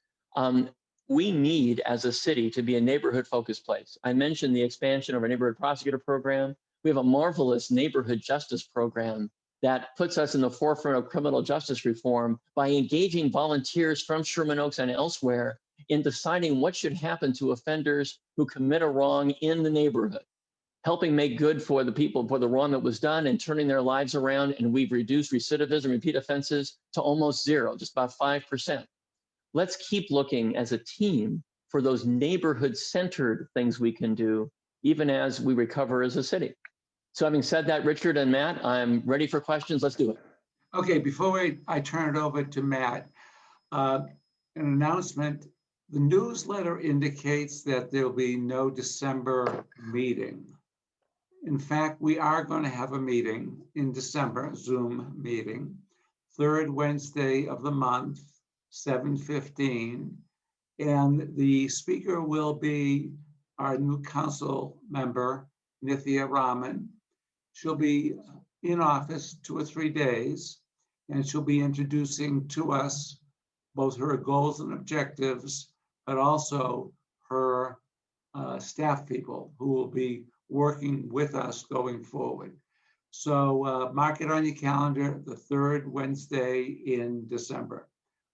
We need, as a city, to be a neighborhood-focused place. I mentioned the expansion of our neighborhood prosecutor program. We have a marvelous neighborhood justice program that puts us in the forefront of criminal justice reform by engaging volunteers from Sherman Oaks and elsewhere in deciding what should happen to offenders who commit a wrong in the neighborhood, helping make good for the people for the wrong that was done and turning their lives around. And we've reduced recidivism, repeat offenses to almost zero, just about 5%. Let's keep looking as a team for those neighborhood-centered things we can do, even as we recover as a city. So having said that, Richard and Matt, I'm ready for questions. Let's do it. Okay, before I turn it over to Matt, an announcement. The newsletter indicates that there'll be no December meeting. In fact, we are going to have a meeting in December, a Zoom meeting, third Wednesday of the month, 7:15. And the speaker will be our new council member, Nithya Raman. She'll be in office 2 or 3 days, and she'll be introducing to us both her goals and objectives, but also her staff people who will be working with us going forward. So mark it on your calendar, the third Wednesday in December.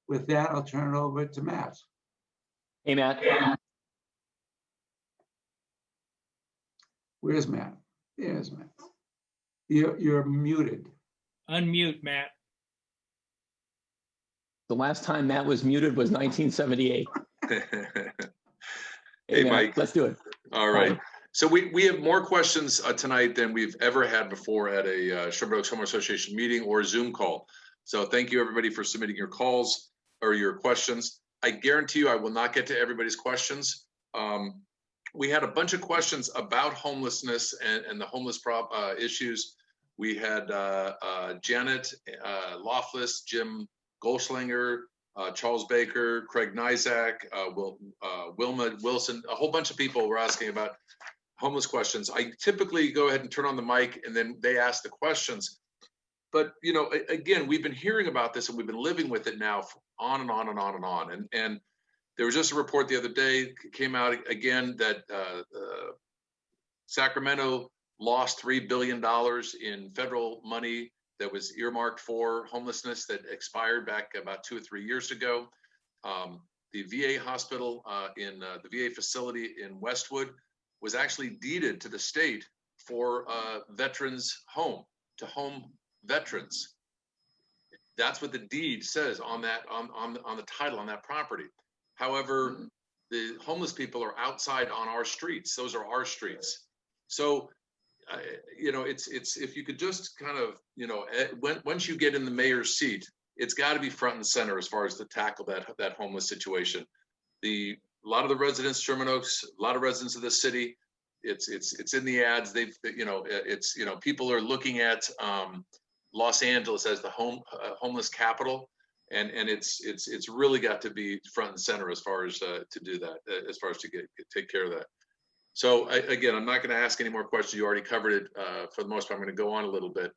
With that, I'll turn it over to Matt. Hey, Matt. Where's Matt? There's Matt. You're muted. Unmute, Matt. The last time Matt was muted was 1978. Hey, Matt, Mike. let's do it. All right. So we have more questions tonight than we've ever had before at a Sherman Oaks Homeowners Association meeting or Zoom call. So thank you, everybody, for submitting your calls or your questions. I guarantee you I will not get to everybody's questions. We had a bunch of questions about homelessness and the homeless issues. We had Janet Loflis, Jim Goldschlinger, Charles Baker, Craig Nizak, Wilma Wilson, a whole bunch of people were asking about homeless questions. I typically go ahead and turn on the mic and then they ask the questions. But, you know, again, we've been hearing about this and we've been living with it now for on and on and on and on. And there was just a report the other day came out again that Sacramento lost $3 billion in federal money that was earmarked for homelessness that expired back about 2 or 3 years ago. The VA hospital in the VA facility in Westwood was actually deeded to the state for veterans home, to home veterans. That's what the deed says on that on the title on that property. However, the homeless people are outside on our streets. Those are our streets. So, you know, it's if you could just kind of, you know, once you get in the mayor's seat, it's got to be front and center as far as to tackle that homeless situation. A lot of the residents, Sherman Oaks, a lot of residents of the city, it's in the ads. They've, you know, people are looking at Los Angeles as the homeless capital, and it's really got to be front and center as far as to do that, as far as to take care of that. So again, I'm not going to ask any more questions. You already covered it for the most part. I'm going to go on a little bit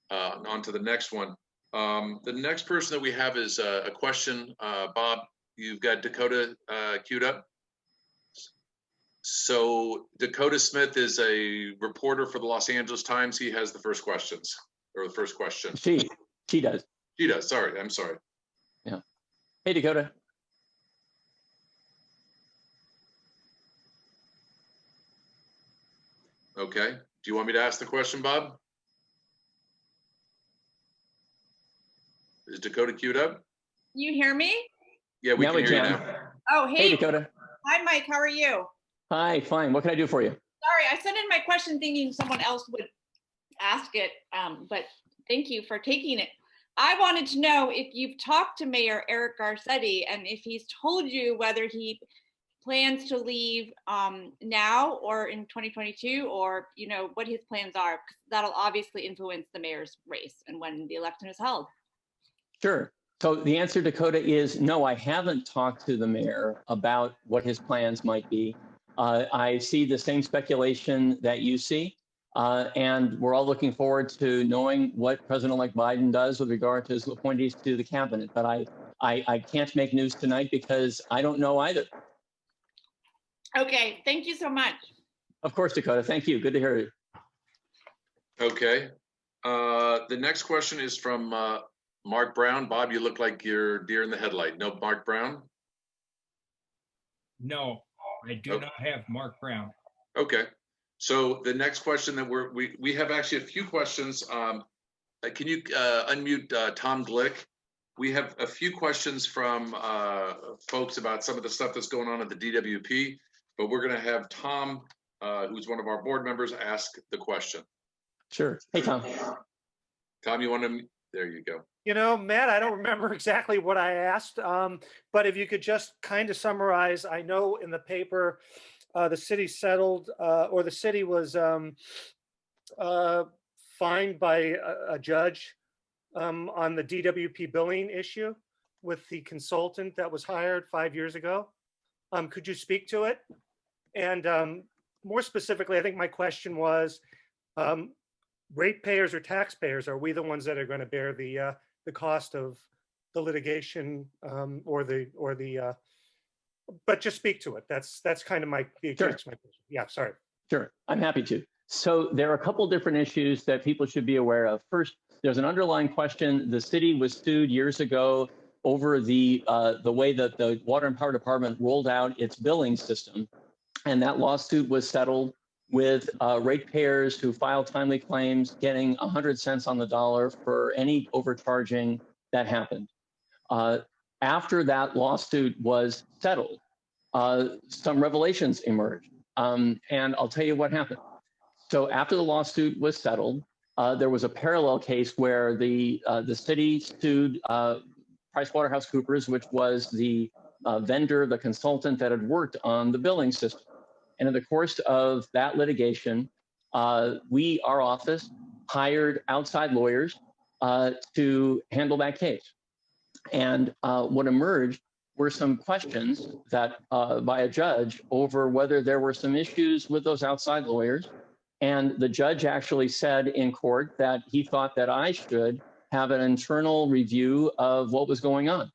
on to the next one. The next person that we have is a question. Bob, you've got Dakota queued up. So Dakota Smith is a reporter for the Los Angeles Times. He has the first questions, or the first question. She does. She does. Sorry, I'm sorry. Yeah. Hey, Dakota. Okay. Do you want me to ask the question, Bob? Is Dakota queued up? You hear me? Yeah, we can hear you now. Oh, Hey, Dakota. Hi, Mike. How are you? Hi, fine. What can I do for you? Sorry, I sent in my question thinking someone else would ask it, but thank you for taking it. I wanted to know if you've talked to Mayor Eric Garcetti and if he's told you whether he plans to leave now or in 2022, or, you know, what his plans are. That'll obviously influence the mayor's race and when the election is held. Sure. So the answer, Dakota, is no, I haven't talked to the mayor about what his plans might be. I see the same speculation that you see, and we're all looking forward to knowing what President-elect Biden does with regard to his appointees to the cabinet. But I can't make news tonight because I don't know either. Okay, thank you so much. Of course, Dakota. Thank you. Good to hear you. Okay. The next question is from Mark Brown. Bob, you look like you're deer in the headlight. No, Mark Brown? No, I do not have Mark Brown. Okay. So the next question that we have actually a few questions. Can you unmute Tom Glick? We have a few questions from folks about some of the stuff that's going on at the DWP, but we're going to have Tom, who's one of our board members, ask the question. Sure. Hey, Tom. Tom, you want to? There you go. You know, Matt, I don't remember exactly what I asked, but if you could just kind of summarize, I know in the paper, the city settled, or the city was fined by a judge on the DWP billing issue with the consultant that was hired 5 years ago. Could you speak to it? And more specifically, I think my question was, ratepayers or taxpayers, are we the ones that are going to bear the cost of the litigation but just speak to it. That's kind of the Sure. my question. Yeah, sorry. Sure, I'm happy to. So there are a couple different issues that people should be aware of. First, there's an underlying question. The city was sued years ago over the way that the Water and Power Department rolled out its billing system. And that lawsuit was settled with ratepayers who filed timely claims getting 100 cents on the dollar for any overcharging that happened. After that lawsuit was settled, some revelations emerged. And I'll tell you what happened. So after the lawsuit was settled, there was a parallel case where the city sued PricewaterhouseCoopers, which was the vendor, the consultant that had worked on the billing system. And in the course of that litigation, our office, hired outside lawyers to handle that case. And what emerged were some questions that by a judge over whether there were some issues with those outside lawyers. And the judge actually said in court that he thought that I should have an internal review of what was going on.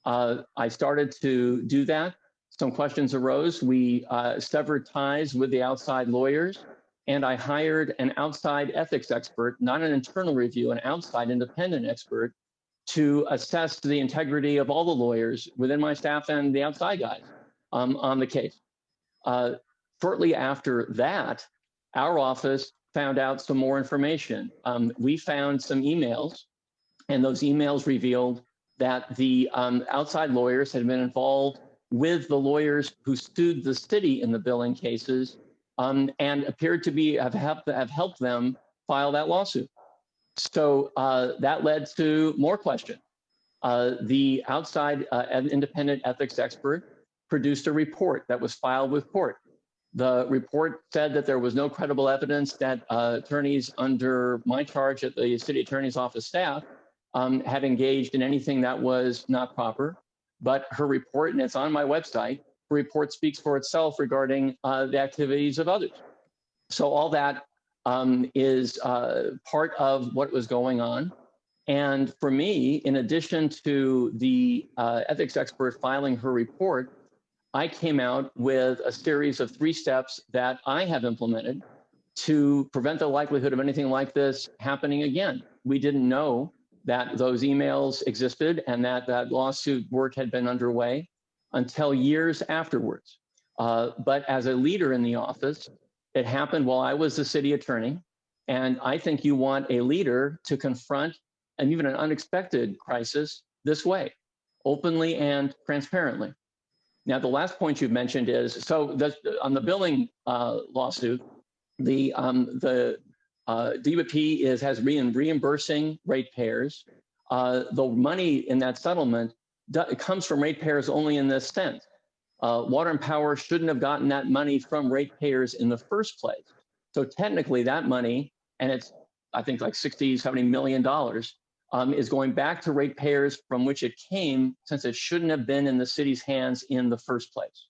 I started to do that. Some questions arose. We severed ties with the outside lawyers, and I hired an outside ethics expert, not an internal review, an outside independent expert, to assess the integrity of all the lawyers within my staff and the outside guys on the case. Shortly after that, our office found out some more information. We found some emails, and those emails revealed that the outside lawyers had been involved with the lawyers who sued the city in the billing cases and appeared to have helped them file that lawsuit. So that led to more questions. The outside independent ethics expert produced a report that was filed with court. The report said that there was no credible evidence that attorneys under my charge at the city attorney's office staff had engaged in anything that was not proper. But her report, and it's on my website, her report speaks for itself regarding the activities of others. So all that is part of what was going on. And for me, in addition to the ethics expert filing her report, I came out with a series of 3 steps that I have implemented to prevent the likelihood of anything like this happening again. We didn't know that those emails existed and that lawsuit work had been underway until years afterwards. But as a leader in the office, it happened while I was the city attorney. And I think you want a leader to confront and even an unexpected crisis this way, openly and transparently. Now, the last point you've mentioned is, so on the billing lawsuit, the DWP has been reimbursing ratepayers. The money in that settlement it comes from ratepayers only in this sense. Water and Power shouldn't have gotten that money from ratepayers in the first place. So technically that money, and it's, I think like $60-70 million, is going back to ratepayers from which it came, since it shouldn't have been in the city's hands in the first place.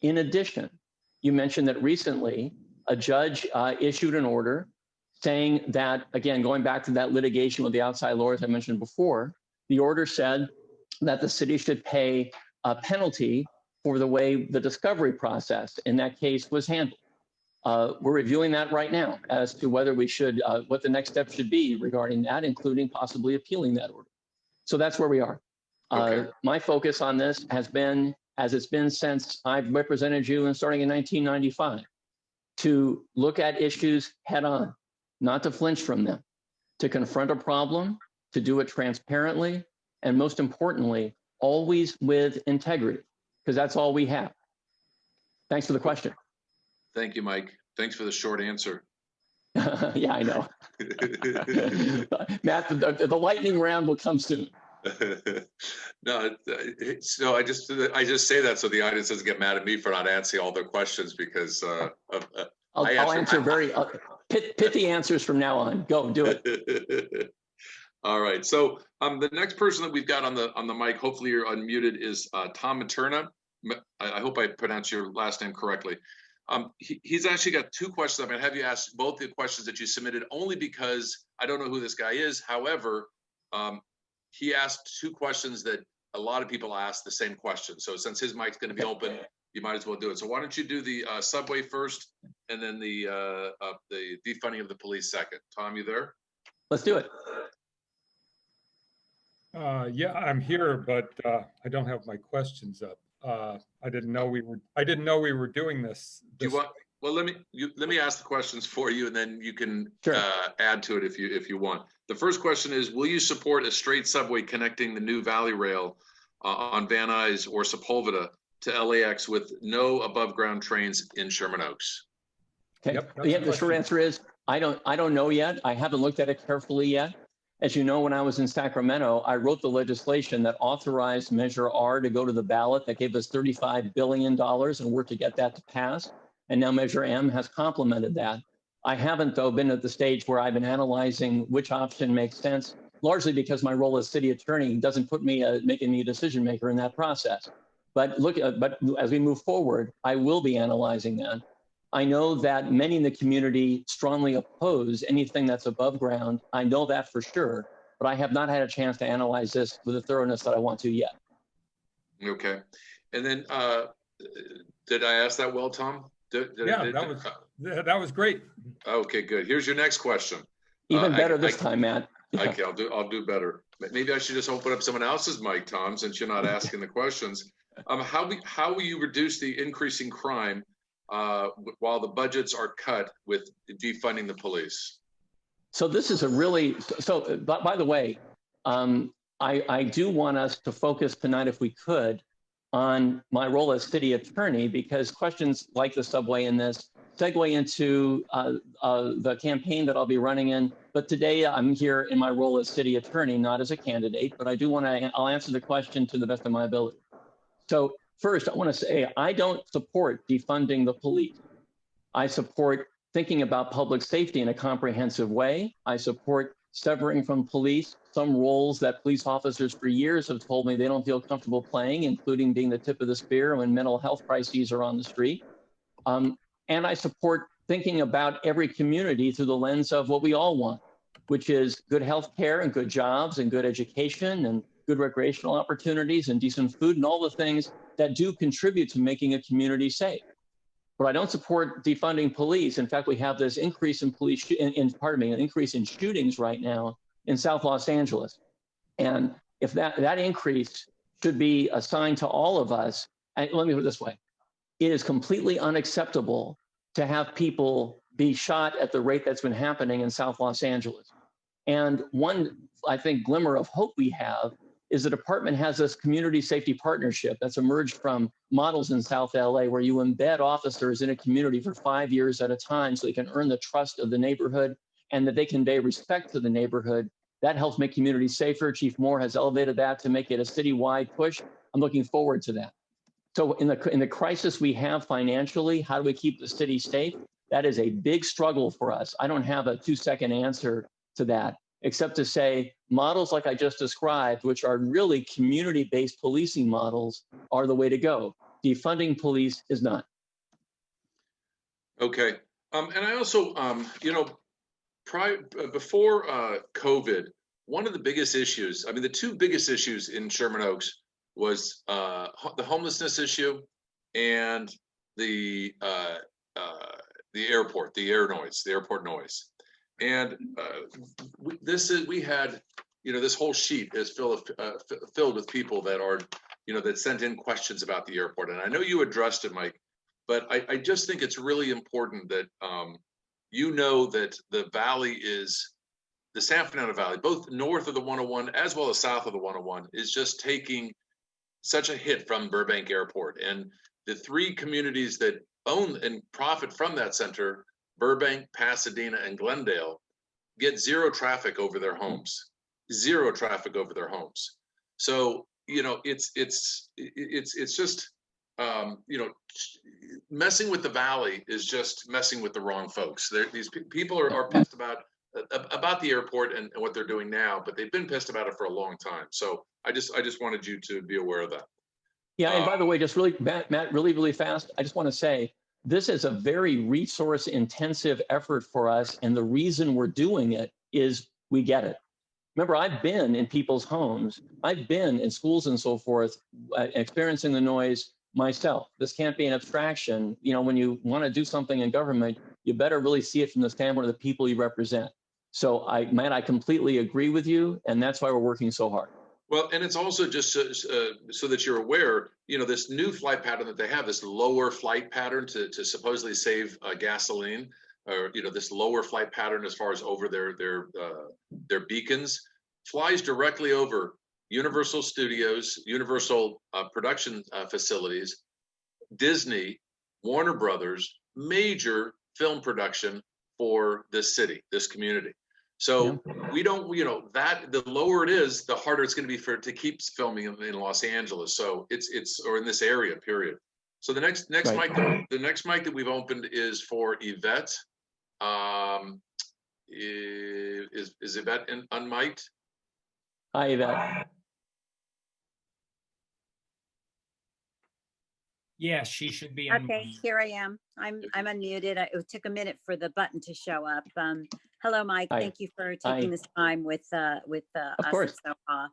In addition, you mentioned that recently a judge issued an order saying that, again, going back to that litigation with the outside lawyers I mentioned before, the order said that the city should pay a penalty for the way the discovery process in that case was handled. We're reviewing that right now as to whether we should, what the next step should be regarding that, including possibly appealing that order. So that's where we are. Okay. My focus on this has been, as it's been since I've represented you and starting in 1995, to look at issues head on, not to flinch from them, to confront a problem, to do it transparently, and most importantly, always with integrity, because that's all we have. Thanks for the question. Thank you, Mike. Thanks for the short answer. Yeah, I know. Matt, the lightning round will come soon. No, so I just say that so the audience doesn't get mad at me for not answering all their questions, because I'll answer very. pithy answers from now on. Go do it. All right. So the next person that we've got on the mic, hopefully you're unmuted, is Tom Materna. I hope I pronounced your last name correctly. He's actually got two questions. I'm going to have you ask both the questions that you submitted, only because I don't know who this guy is. However, he asked two questions that a lot of people ask the same question. So since his mic's going to be open, you might as well do it. So why don't you do the subway first, and then the defunding of the police second. Tom, you there? Let's do it. Yeah, I'm here, but I don't have my questions up. I didn't know we were doing this. Do you want? Well, let me ask the questions for you, and then you can add to it if you want. The first question is: will you support a straight subway connecting the new Valley Rail on Van Nuys or Sepulveda to LAX with no above ground trains in Sherman Oaks? Okay. Yeah, the short answer is I don't know yet. I haven't looked at it carefully yet. As you know, when I was in Sacramento, I wrote the legislation that authorized Measure R to go to the ballot. That gave us $35 billion and worked to get that to pass. And now Measure M has complemented that. I haven't, though, been at the stage where I've been analyzing which option makes sense, largely because my role as city attorney doesn't put me making me a decision maker in that process. But but as we move forward, I will be analyzing that. I know that many in the community strongly oppose anything that's above ground. I know that for sure, but I have not had a chance to analyze this with the thoroughness that I want to yet. Okay. And then, did I ask that well, Tom? That was great. Okay, good. Here's your next question. Even better this time, Matt. Yeah. Okay, I'll do better. Maybe I should just open up someone else's mic, Tom, since you're not asking the questions. How will you reduce the increasing crime while the budgets are cut with defunding the police? So this is a really, by the way, I do want us to focus tonight, if we could, on my role as city attorney, because questions like the subway in this segue into the campaign that I'll be running in. But today I'm here in my role as city attorney, not as a candidate, but I do want to, I'll answer the question to the best of my ability. So first, I want to say I don't support defunding the police. I support thinking about public safety in a comprehensive way. I support severing from police some roles that police officers for years have told me they don't feel comfortable playing, including being the tip of the spear when mental health crises are on the street. And I support thinking about every community through the lens of what we all want, which is good health care and good jobs and good education and good recreational opportunities and decent food and all the things that do contribute to making a community safe. But I don't support defunding police. In fact, we have this increase in an increase in shootings right now in South Los Angeles. And if that increase should be a sign to all of us, and let me put it this way, it is completely unacceptable to have people be shot at the rate that's been happening in South Los Angeles. And one, I think, glimmer of hope we have is the department has this community safety partnership that's emerged from models in South LA, where you embed officers in a community for 5 years at a time so they can earn the trust of the neighborhood and that they convey respect to the neighborhood. That helps make communities safer. Chief Moore has elevated that to make it a citywide push. I'm looking forward to that. So in the crisis we have financially, how do we keep the city safe? That is a big struggle for us. I don't have a 2-second answer to that, except to say models like I just described, which are really community-based policing models, are the way to go. Defunding police is not. Okay. And I also, before COVID, one of the biggest issues, I mean, the two biggest issues in Sherman Oaks was the homelessness issue and the airport, the airport noise. And we had, this whole sheet is filled with people that are, that sent in questions about the airport. And I know you addressed it, Mike, but I just think it's really important that that the valley the San Fernando Valley, both north of the 101 as well as south of the 101, is just taking such a hit from Burbank Airport. And the three communities that own and profit from that center, Burbank, Pasadena, and Glendale, get zero traffic over their homes. Zero traffic over their homes. So it's just, you know, messing with the valley is just messing with the wrong folks. These people are pissed about the airport and what they're doing now, but they've been pissed about it for a long time. So I just wanted you to be aware of that. Yeah, and by the way, just really, Matt, really fast, I just want to say, this is a very resource intensive effort for us. And the reason we're doing it is we get it. Remember, I've been in people's homes. I've been in schools and so forth, experiencing the noise myself. This can't be an abstraction. You know, when you want to do something in government, you better really see it from the standpoint of the people you represent. So Matt, I completely agree with you. And that's why we're working so hard. Well, and it's also just so that you're aware, you know, this new flight pattern that they have, this lower flight pattern to supposedly save gasoline, or, you know, this lower flight pattern as far as over their beacons, flies directly over Universal Studios, Universal production facilities, Disney, Warner Brothers, major film production for this city, this community. So we don't, you know, that the lower it is, the harder it's going to be to keep filming in Los Angeles. So it's or in this area, period. So the next Right. mic that we've opened is for Yvette. Is Yvette unmiked? Hi, Yvette. Yes, she should be. Okay, here I am. I'm unmuted. It took a minute for the button to show up. Hello, Mike. Hi. Thank you for Hi. taking this time with us course. at SOHA.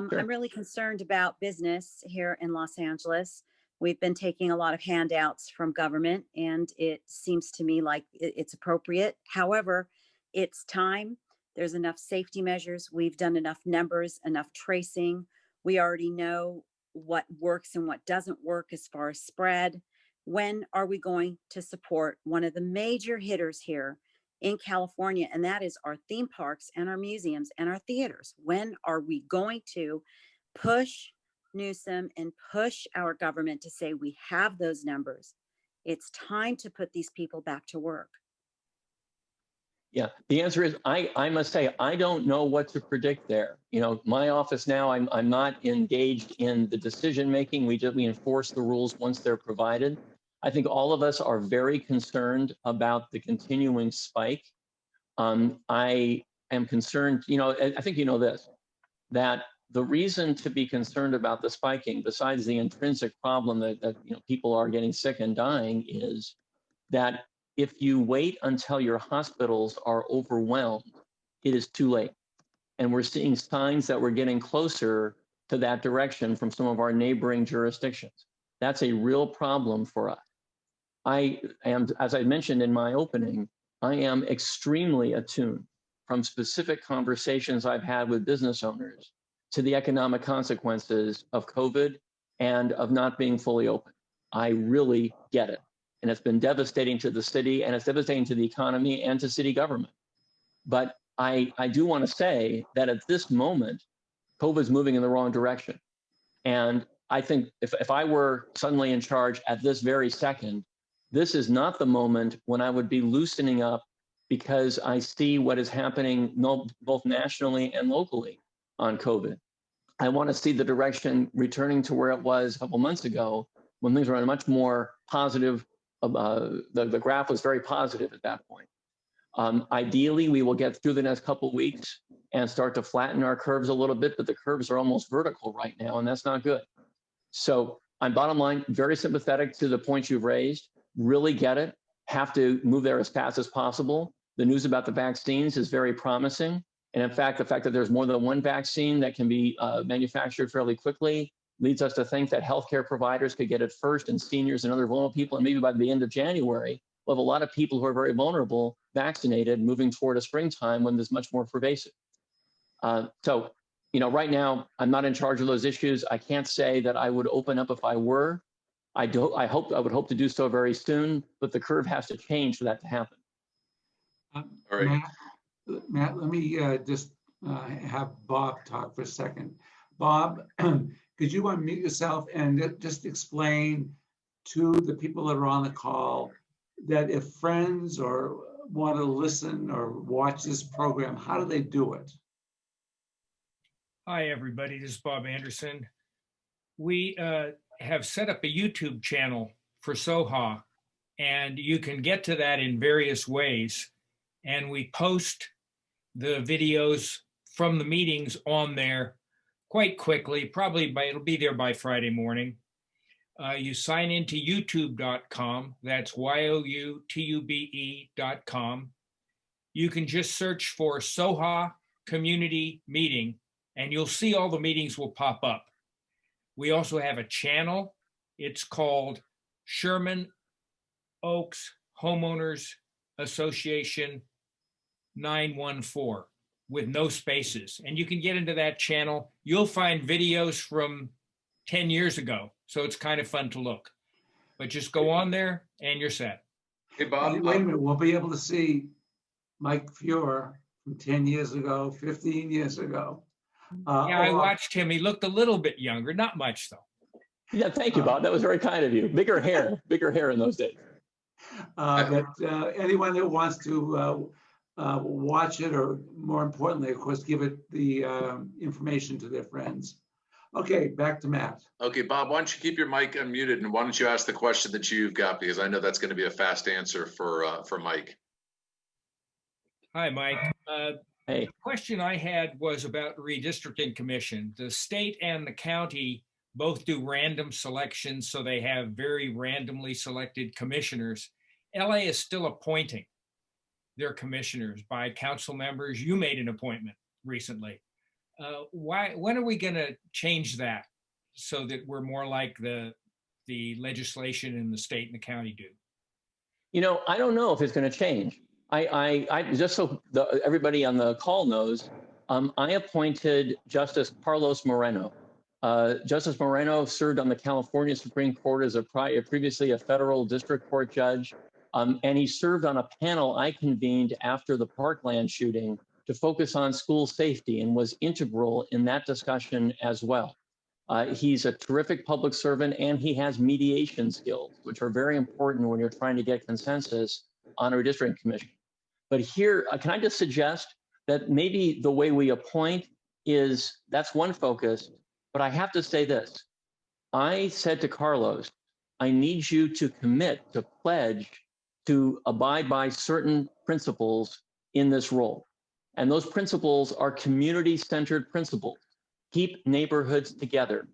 Sure. I'm really concerned about business here in Los Angeles. We've been taking a lot of handouts from government, and it seems to me like it's appropriate. However, it's time. There's enough safety measures. We've done enough numbers, enough tracing. We already know what works and what doesn't work as far as spread. When are we going to support one of the major hitters here in California, and that is our theme parks and our museums and our theaters? When are we going to push Newsom and push our government to say we have those numbers? It's time to put these people back to work. Yeah, the answer is I must say I don't know what to predict there. You know, my office now, I'm not engaged in the decision making. We enforce the rules once they're provided. I think all of us are very concerned about the continuing spike. I am concerned, you know, I think you know this, that the reason to be concerned about the spiking, besides the intrinsic problem that you know, people are getting sick and dying, is that if you wait until your hospitals are overwhelmed, it is too late. And we're seeing signs that we're getting closer to that direction from some of our neighboring jurisdictions. That's a real problem for us. I am, as I mentioned in my opening, I am extremely attuned from specific conversations I've had with business owners to the economic consequences of COVID and of not being fully open. I really get it. And it's been devastating to the city, and it's devastating to the economy and to city government. But I do want to say that at this moment, COVID is moving in the wrong direction. And I think if I were suddenly in charge at this very second, this is not the moment when I would be loosening up, because I see what is happening both nationally and locally on COVID. I want to see the direction returning to where it was a couple months ago, when things were on a much more positive. The graph was very positive at that point. Ideally, we will get through the next couple of weeks and start to flatten our curves a little bit, but the curves are almost vertical right now, and that's not good. So I'm bottom line, very sympathetic to the points you've raised, really get it, have to move there as fast as possible. The news about the vaccines is very promising. And in fact, the fact that there's more than one vaccine that can be manufactured fairly quickly leads us to think that healthcare providers could get it first, and seniors and other vulnerable people. And maybe by the end of January, we'll have a lot of people who are very vulnerable vaccinated, moving toward a springtime when there's much more pervasive. So, you know, right now, I'm not in charge of those issues. I can't say that I would open up if I were. I would hope to do so very soon, but the curve has to change for that to happen. All right. Matt, let me just have Bob talk for a second. Bob, could you unmute yourself and just explain to the people that are on the call that if friends or want to listen or watch this program, how do they do it? Hi, everybody. This is Bob Anderson. We have set up a YouTube channel for SOHA, and you can get to that in various ways. And we post the videos from the meetings on there quite quickly, it'll be there by Friday morning. You sign into youtube.com, that's youtube.com. You can just search for SOHA Community Meeting, and you'll see all the meetings will pop up. We also have a channel. It's called Sherman Oaks Homeowners Association 914 with no spaces. And you can get into that channel. You'll find videos from 10 years ago. So it's kind of fun to look. But just go on there and you're set. Hey, Bob. Wait a minute, we'll be able to see Mike Feuer from 10 years ago, 15 years ago. Yeah, I watched him. He looked a little bit younger, not much though. Yeah, thank you, Bob. That was very kind of you. Bigger hair in those days. But anyone that wants to watch it, or more importantly, of course, give it the information to their friends. Okay, back to Matt. Okay, Bob, why don't you keep your mic unmuted, and why don't you ask the question that you've got, because I know that's going to be a fast answer for Mike. Hi, Mike. Hey. The question I had was about redistricting commission. The state and the county both do random selections, so they have very randomly selected commissioners. LA is still appointing their commissioners by council members. You made an appointment recently. When are we going to change that so that we're more like the legislation in the state and the county do? You know, I don't know if it's going to change. I just so everybody on the call knows, I appointed Justice Carlos Moreno. Justice Moreno served on the California Supreme Court as previously a federal district court judge, and he served on a panel I convened after the Parkland shooting to focus on school safety and was integral in that discussion as well. He's a terrific public servant, and he has mediation skills, which are very important when you're trying to get consensus on a redistricting commission. But here, can I just suggest that maybe the way we appoint that's one focus, but I have to say this. I said to Carlos, I need you to commit, to pledge, to abide by certain principles in this role. And those principles are community-centered principles. Keep neighborhoods together,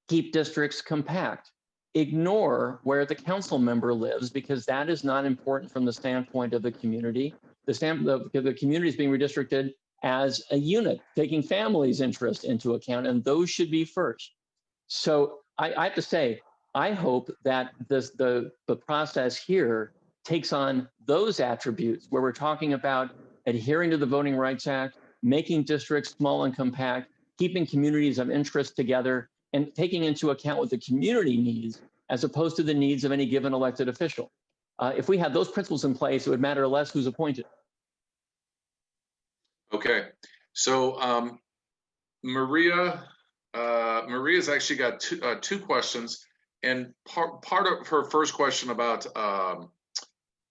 keep districts compact, ignore where the council member lives, because that is not important from the standpoint of the community. The community is being redistricted as a unit, taking families' interest into account, and those should be first. So I have to say, I hope that the process here takes on those attributes where we're talking about adhering to the Voting Rights Act, making districts small and compact, keeping communities of interest together, and taking into account what the community needs as opposed to the needs of any given elected official. If we had those principles in place, it would matter less who's appointed. Okay, so Maria's actually got two questions, and part of her first question about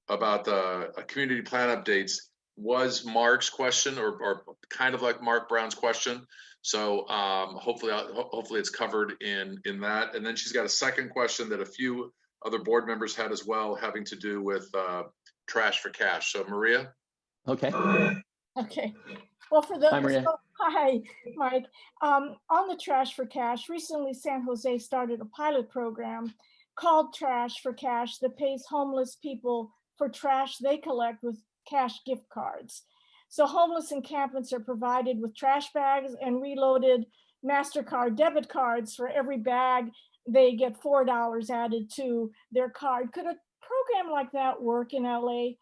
the community plan updates was Mark's question, or kind of like Mark Brown's question. So hopefully it's covered in that. And then she's got a second question that a few other board members had as well, having to do with trash for cash. So Maria. Okay. Okay. Well, Hi, Maria. Hi, Mike. On the Trash for Cash, recently San Jose started a pilot program called Trash for Cash that pays homeless people for trash they collect with cash gift cards. So homeless encampments are provided with trash bags and reloaded MasterCard debit cards. For every bag, they get $4 added to their card. Could a program like that work in LA?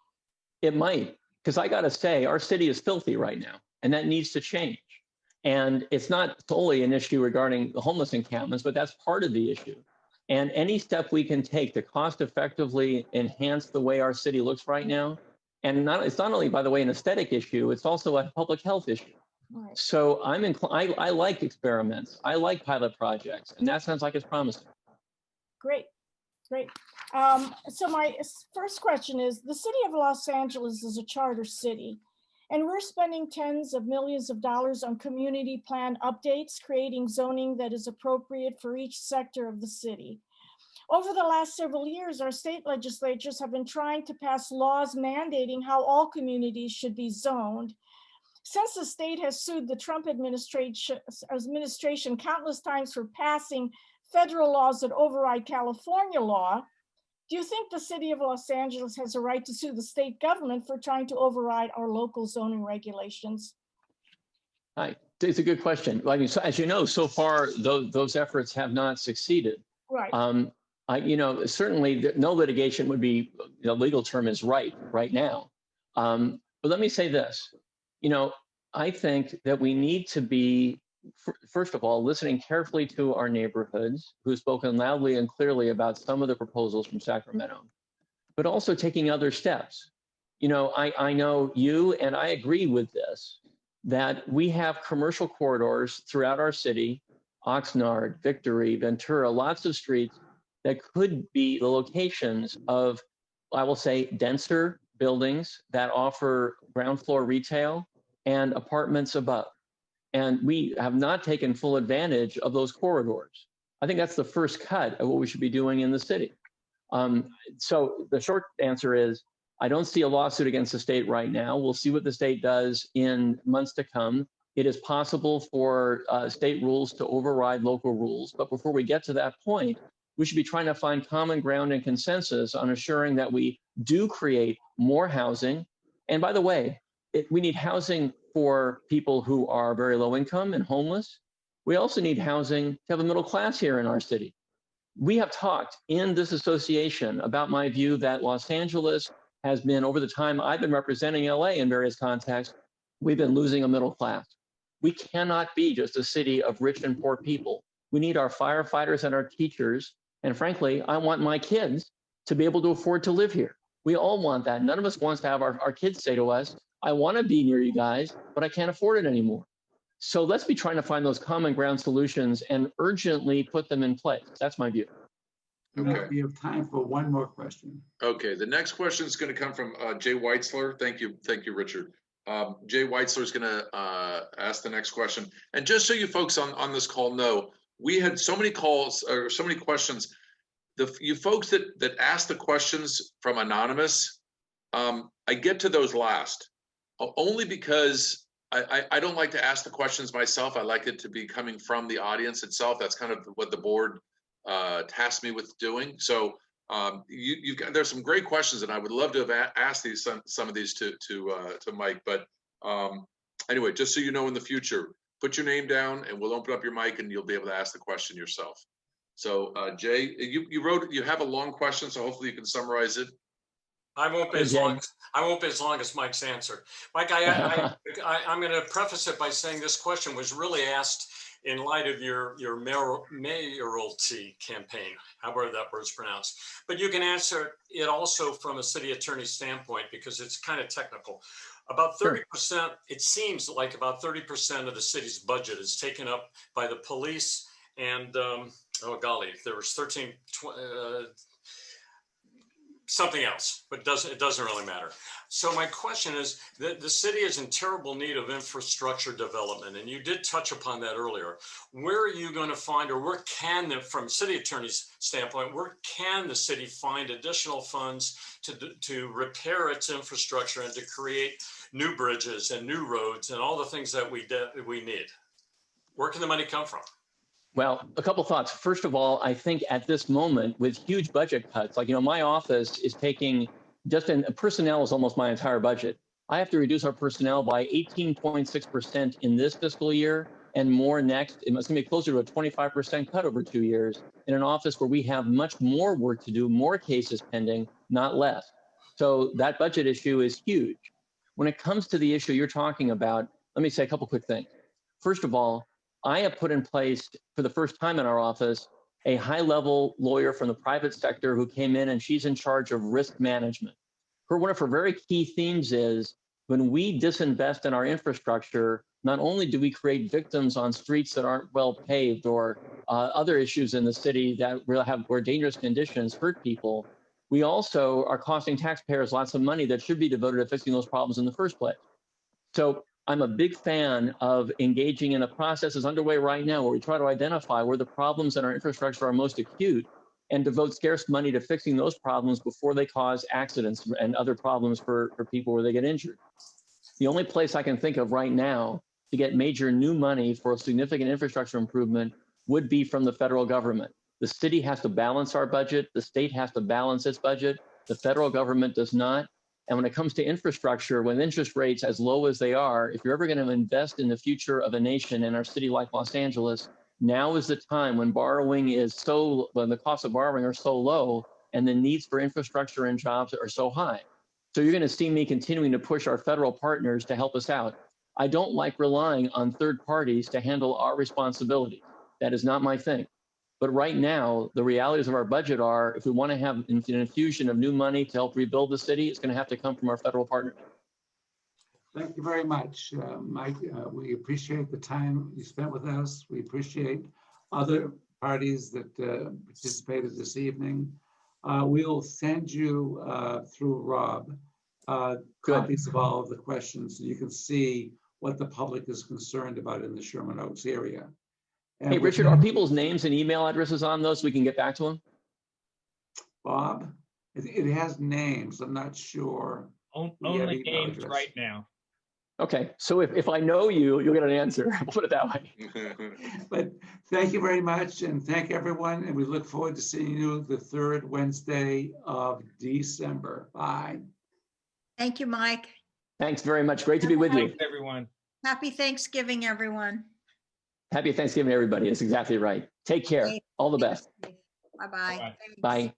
It might, because I got to say, our city is filthy right now, and that needs to change. And it's not solely an issue regarding the homeless encampments, but that's part of the issue. And any step we can take to cost effectively enhance the way our city looks right now, and it's not only, by the way, an aesthetic issue, it's also a public health issue. Right. So I like experiments. I like pilot projects, and that sounds like it's promising. Great. So my first question is, the city of Los Angeles is a charter city, And we're spending tens of millions of dollars on community plan updates, creating zoning that is appropriate for each sector of the city. Over the last several years, our state legislatures have been trying to pass laws mandating how all communities should be zoned. Since the state has sued the Trump administration countless times for passing federal laws that override California law, do you think the city of Los Angeles has a right to sue the state government for trying to override our local zoning regulations? Hi, it's a good question. I mean, so as you know, so far, those efforts have not succeeded. Right. Certainly no litigation would be, the legal term is right now. But let me say this, I think that we need to be, first of all, listening carefully to our neighborhoods who've spoken loudly and clearly about some of the proposals from Sacramento, but also taking other steps. I know you, and I agree with this, that we have commercial corridors throughout our city, Oxnard, Victory, Ventura, lots of streets that could be the locations of, I will say, denser buildings that offer ground floor retail and apartments above. And we have not taken full advantage of those corridors. I think that's the first cut of what we should be doing in the city. So the short answer is, I don't see a lawsuit against the state right now. We'll see what the state does in months to come. It is possible for state rules to override local rules. But before we get to that point, we should be trying to find common ground and consensus on assuring that we do create more housing. And by the way, we need housing for people who are very low income and homeless. We also need housing to have a middle class here in our city. We have talked in this association about my view that Los Angeles has been, over the time I've been representing LA in various contexts, we've been losing a middle class. We cannot be just a city of rich and poor people. We need our firefighters and our teachers. And frankly, I want my kids to be able to afford to live here. We all want that. None of us wants to have our kids say to us, I want to be near you guys, but I can't afford it anymore. So let's be trying to find those common ground solutions and urgently put them in place. That's my view. Okay. We have time for one more question. Okay, the next question is going to come from Jay Weitzler. Thank you, Richard. Jay Weitzler is going to ask the next question. And just so you folks on this call know, we had so many calls or so many questions. You folks that asked the questions from anonymous, I get to those last, only because I don't like to ask the questions myself. I like it to be coming from the audience itself. That's kind of what the board tasked me with doing. So there's some great questions, and I would love to have asked some of these to Mike. But anyway, just so you know, in the future, put your name down, and we'll open up your mic, and you'll be able to ask the question yourself. So Jay, you have a long question, so hopefully you can summarize it. I won't be as long as Mike's answer. Mike, I'm going to preface it by saying this question was really asked in light of your mayoralty campaign, however that word's pronounced. But you can answer it also from a city attorney standpoint, because it's kind of technical. About 30%, it seems like about 30% of the city's budget is taken up by the police and, oh golly, there was 13, something else, but it doesn't really matter. So my question is, the city is in terrible need of infrastructure development, and you did touch upon that earlier. Where are you going to find, or where can, from city attorney's standpoint, where can the city find additional funds to repair its infrastructure and to create new bridges and new roads and all the things that we need? Where can the money come from? Well, a couple thoughts. First of all, I think at this moment, with huge budget cuts, like, my office is taking, just in personnel is almost my entire budget. I have to reduce our personnel by 18.6% in this fiscal year and more next. It's going to be closer to a 25% cut over 2 years in an office where we have much more work to do, more cases pending, not less. So that budget issue is huge. When it comes to the issue you're talking about, let me say a couple quick things. First of all, I have put in place, for the first time in our office, a high-level lawyer from the private sector who came in, and she's in charge of risk management. One of her very key themes is, when we disinvest in our infrastructure, not only do we create victims on streets that aren't well paved or other issues in the city that where dangerous conditions hurt people, we also are costing taxpayers lots of money that should be devoted to fixing those problems in the first place. So I'm a big fan of engaging in a process that's underway right now where we try to identify where the problems in our infrastructure are most acute and devote scarce money to fixing those problems before they cause accidents and other problems for people where they get injured. The only place I can think of right now to get major new money for a significant infrastructure improvement would be from the federal government. The city has to balance our budget. The state has to balance its budget. The federal government does not. And when it comes to infrastructure, with interest rates as low as they are, if you're ever going to invest in the future of a nation and our city like Los Angeles, now is the time when when the costs of borrowing are so low and the needs for infrastructure and jobs are so high. So you're going to see me continuing to push our federal partners to help us out. I don't like relying on third parties to handle our responsibility. That is not my thing. But right now, the realities of our budget are, if we want to have an infusion of new money to help rebuild the city, it's going to have to come from our federal partners. Thank you very much, Mike. We appreciate the time you spent with us. We appreciate other parties that participated this evening. We'll send you through Rob copies of all of the questions so you can see what the public is concerned about in the Sherman Oaks area. And hey, Richard, are people's names and email addresses on those so we can get back to them? Bob, it has names. I'm not sure. Only names right now. Okay, so if I know you, you'll get an answer. I'll put it that way. But thank you very much, and thank everyone, and we look forward to seeing you the third Wednesday of December. Bye. Thank you, Mike. Thanks very much. Great to be with you. Thanks, everyone. Happy Thanksgiving, everyone. Happy Thanksgiving, everybody. That's exactly right. Take care. All the best. Bye-bye. Bye.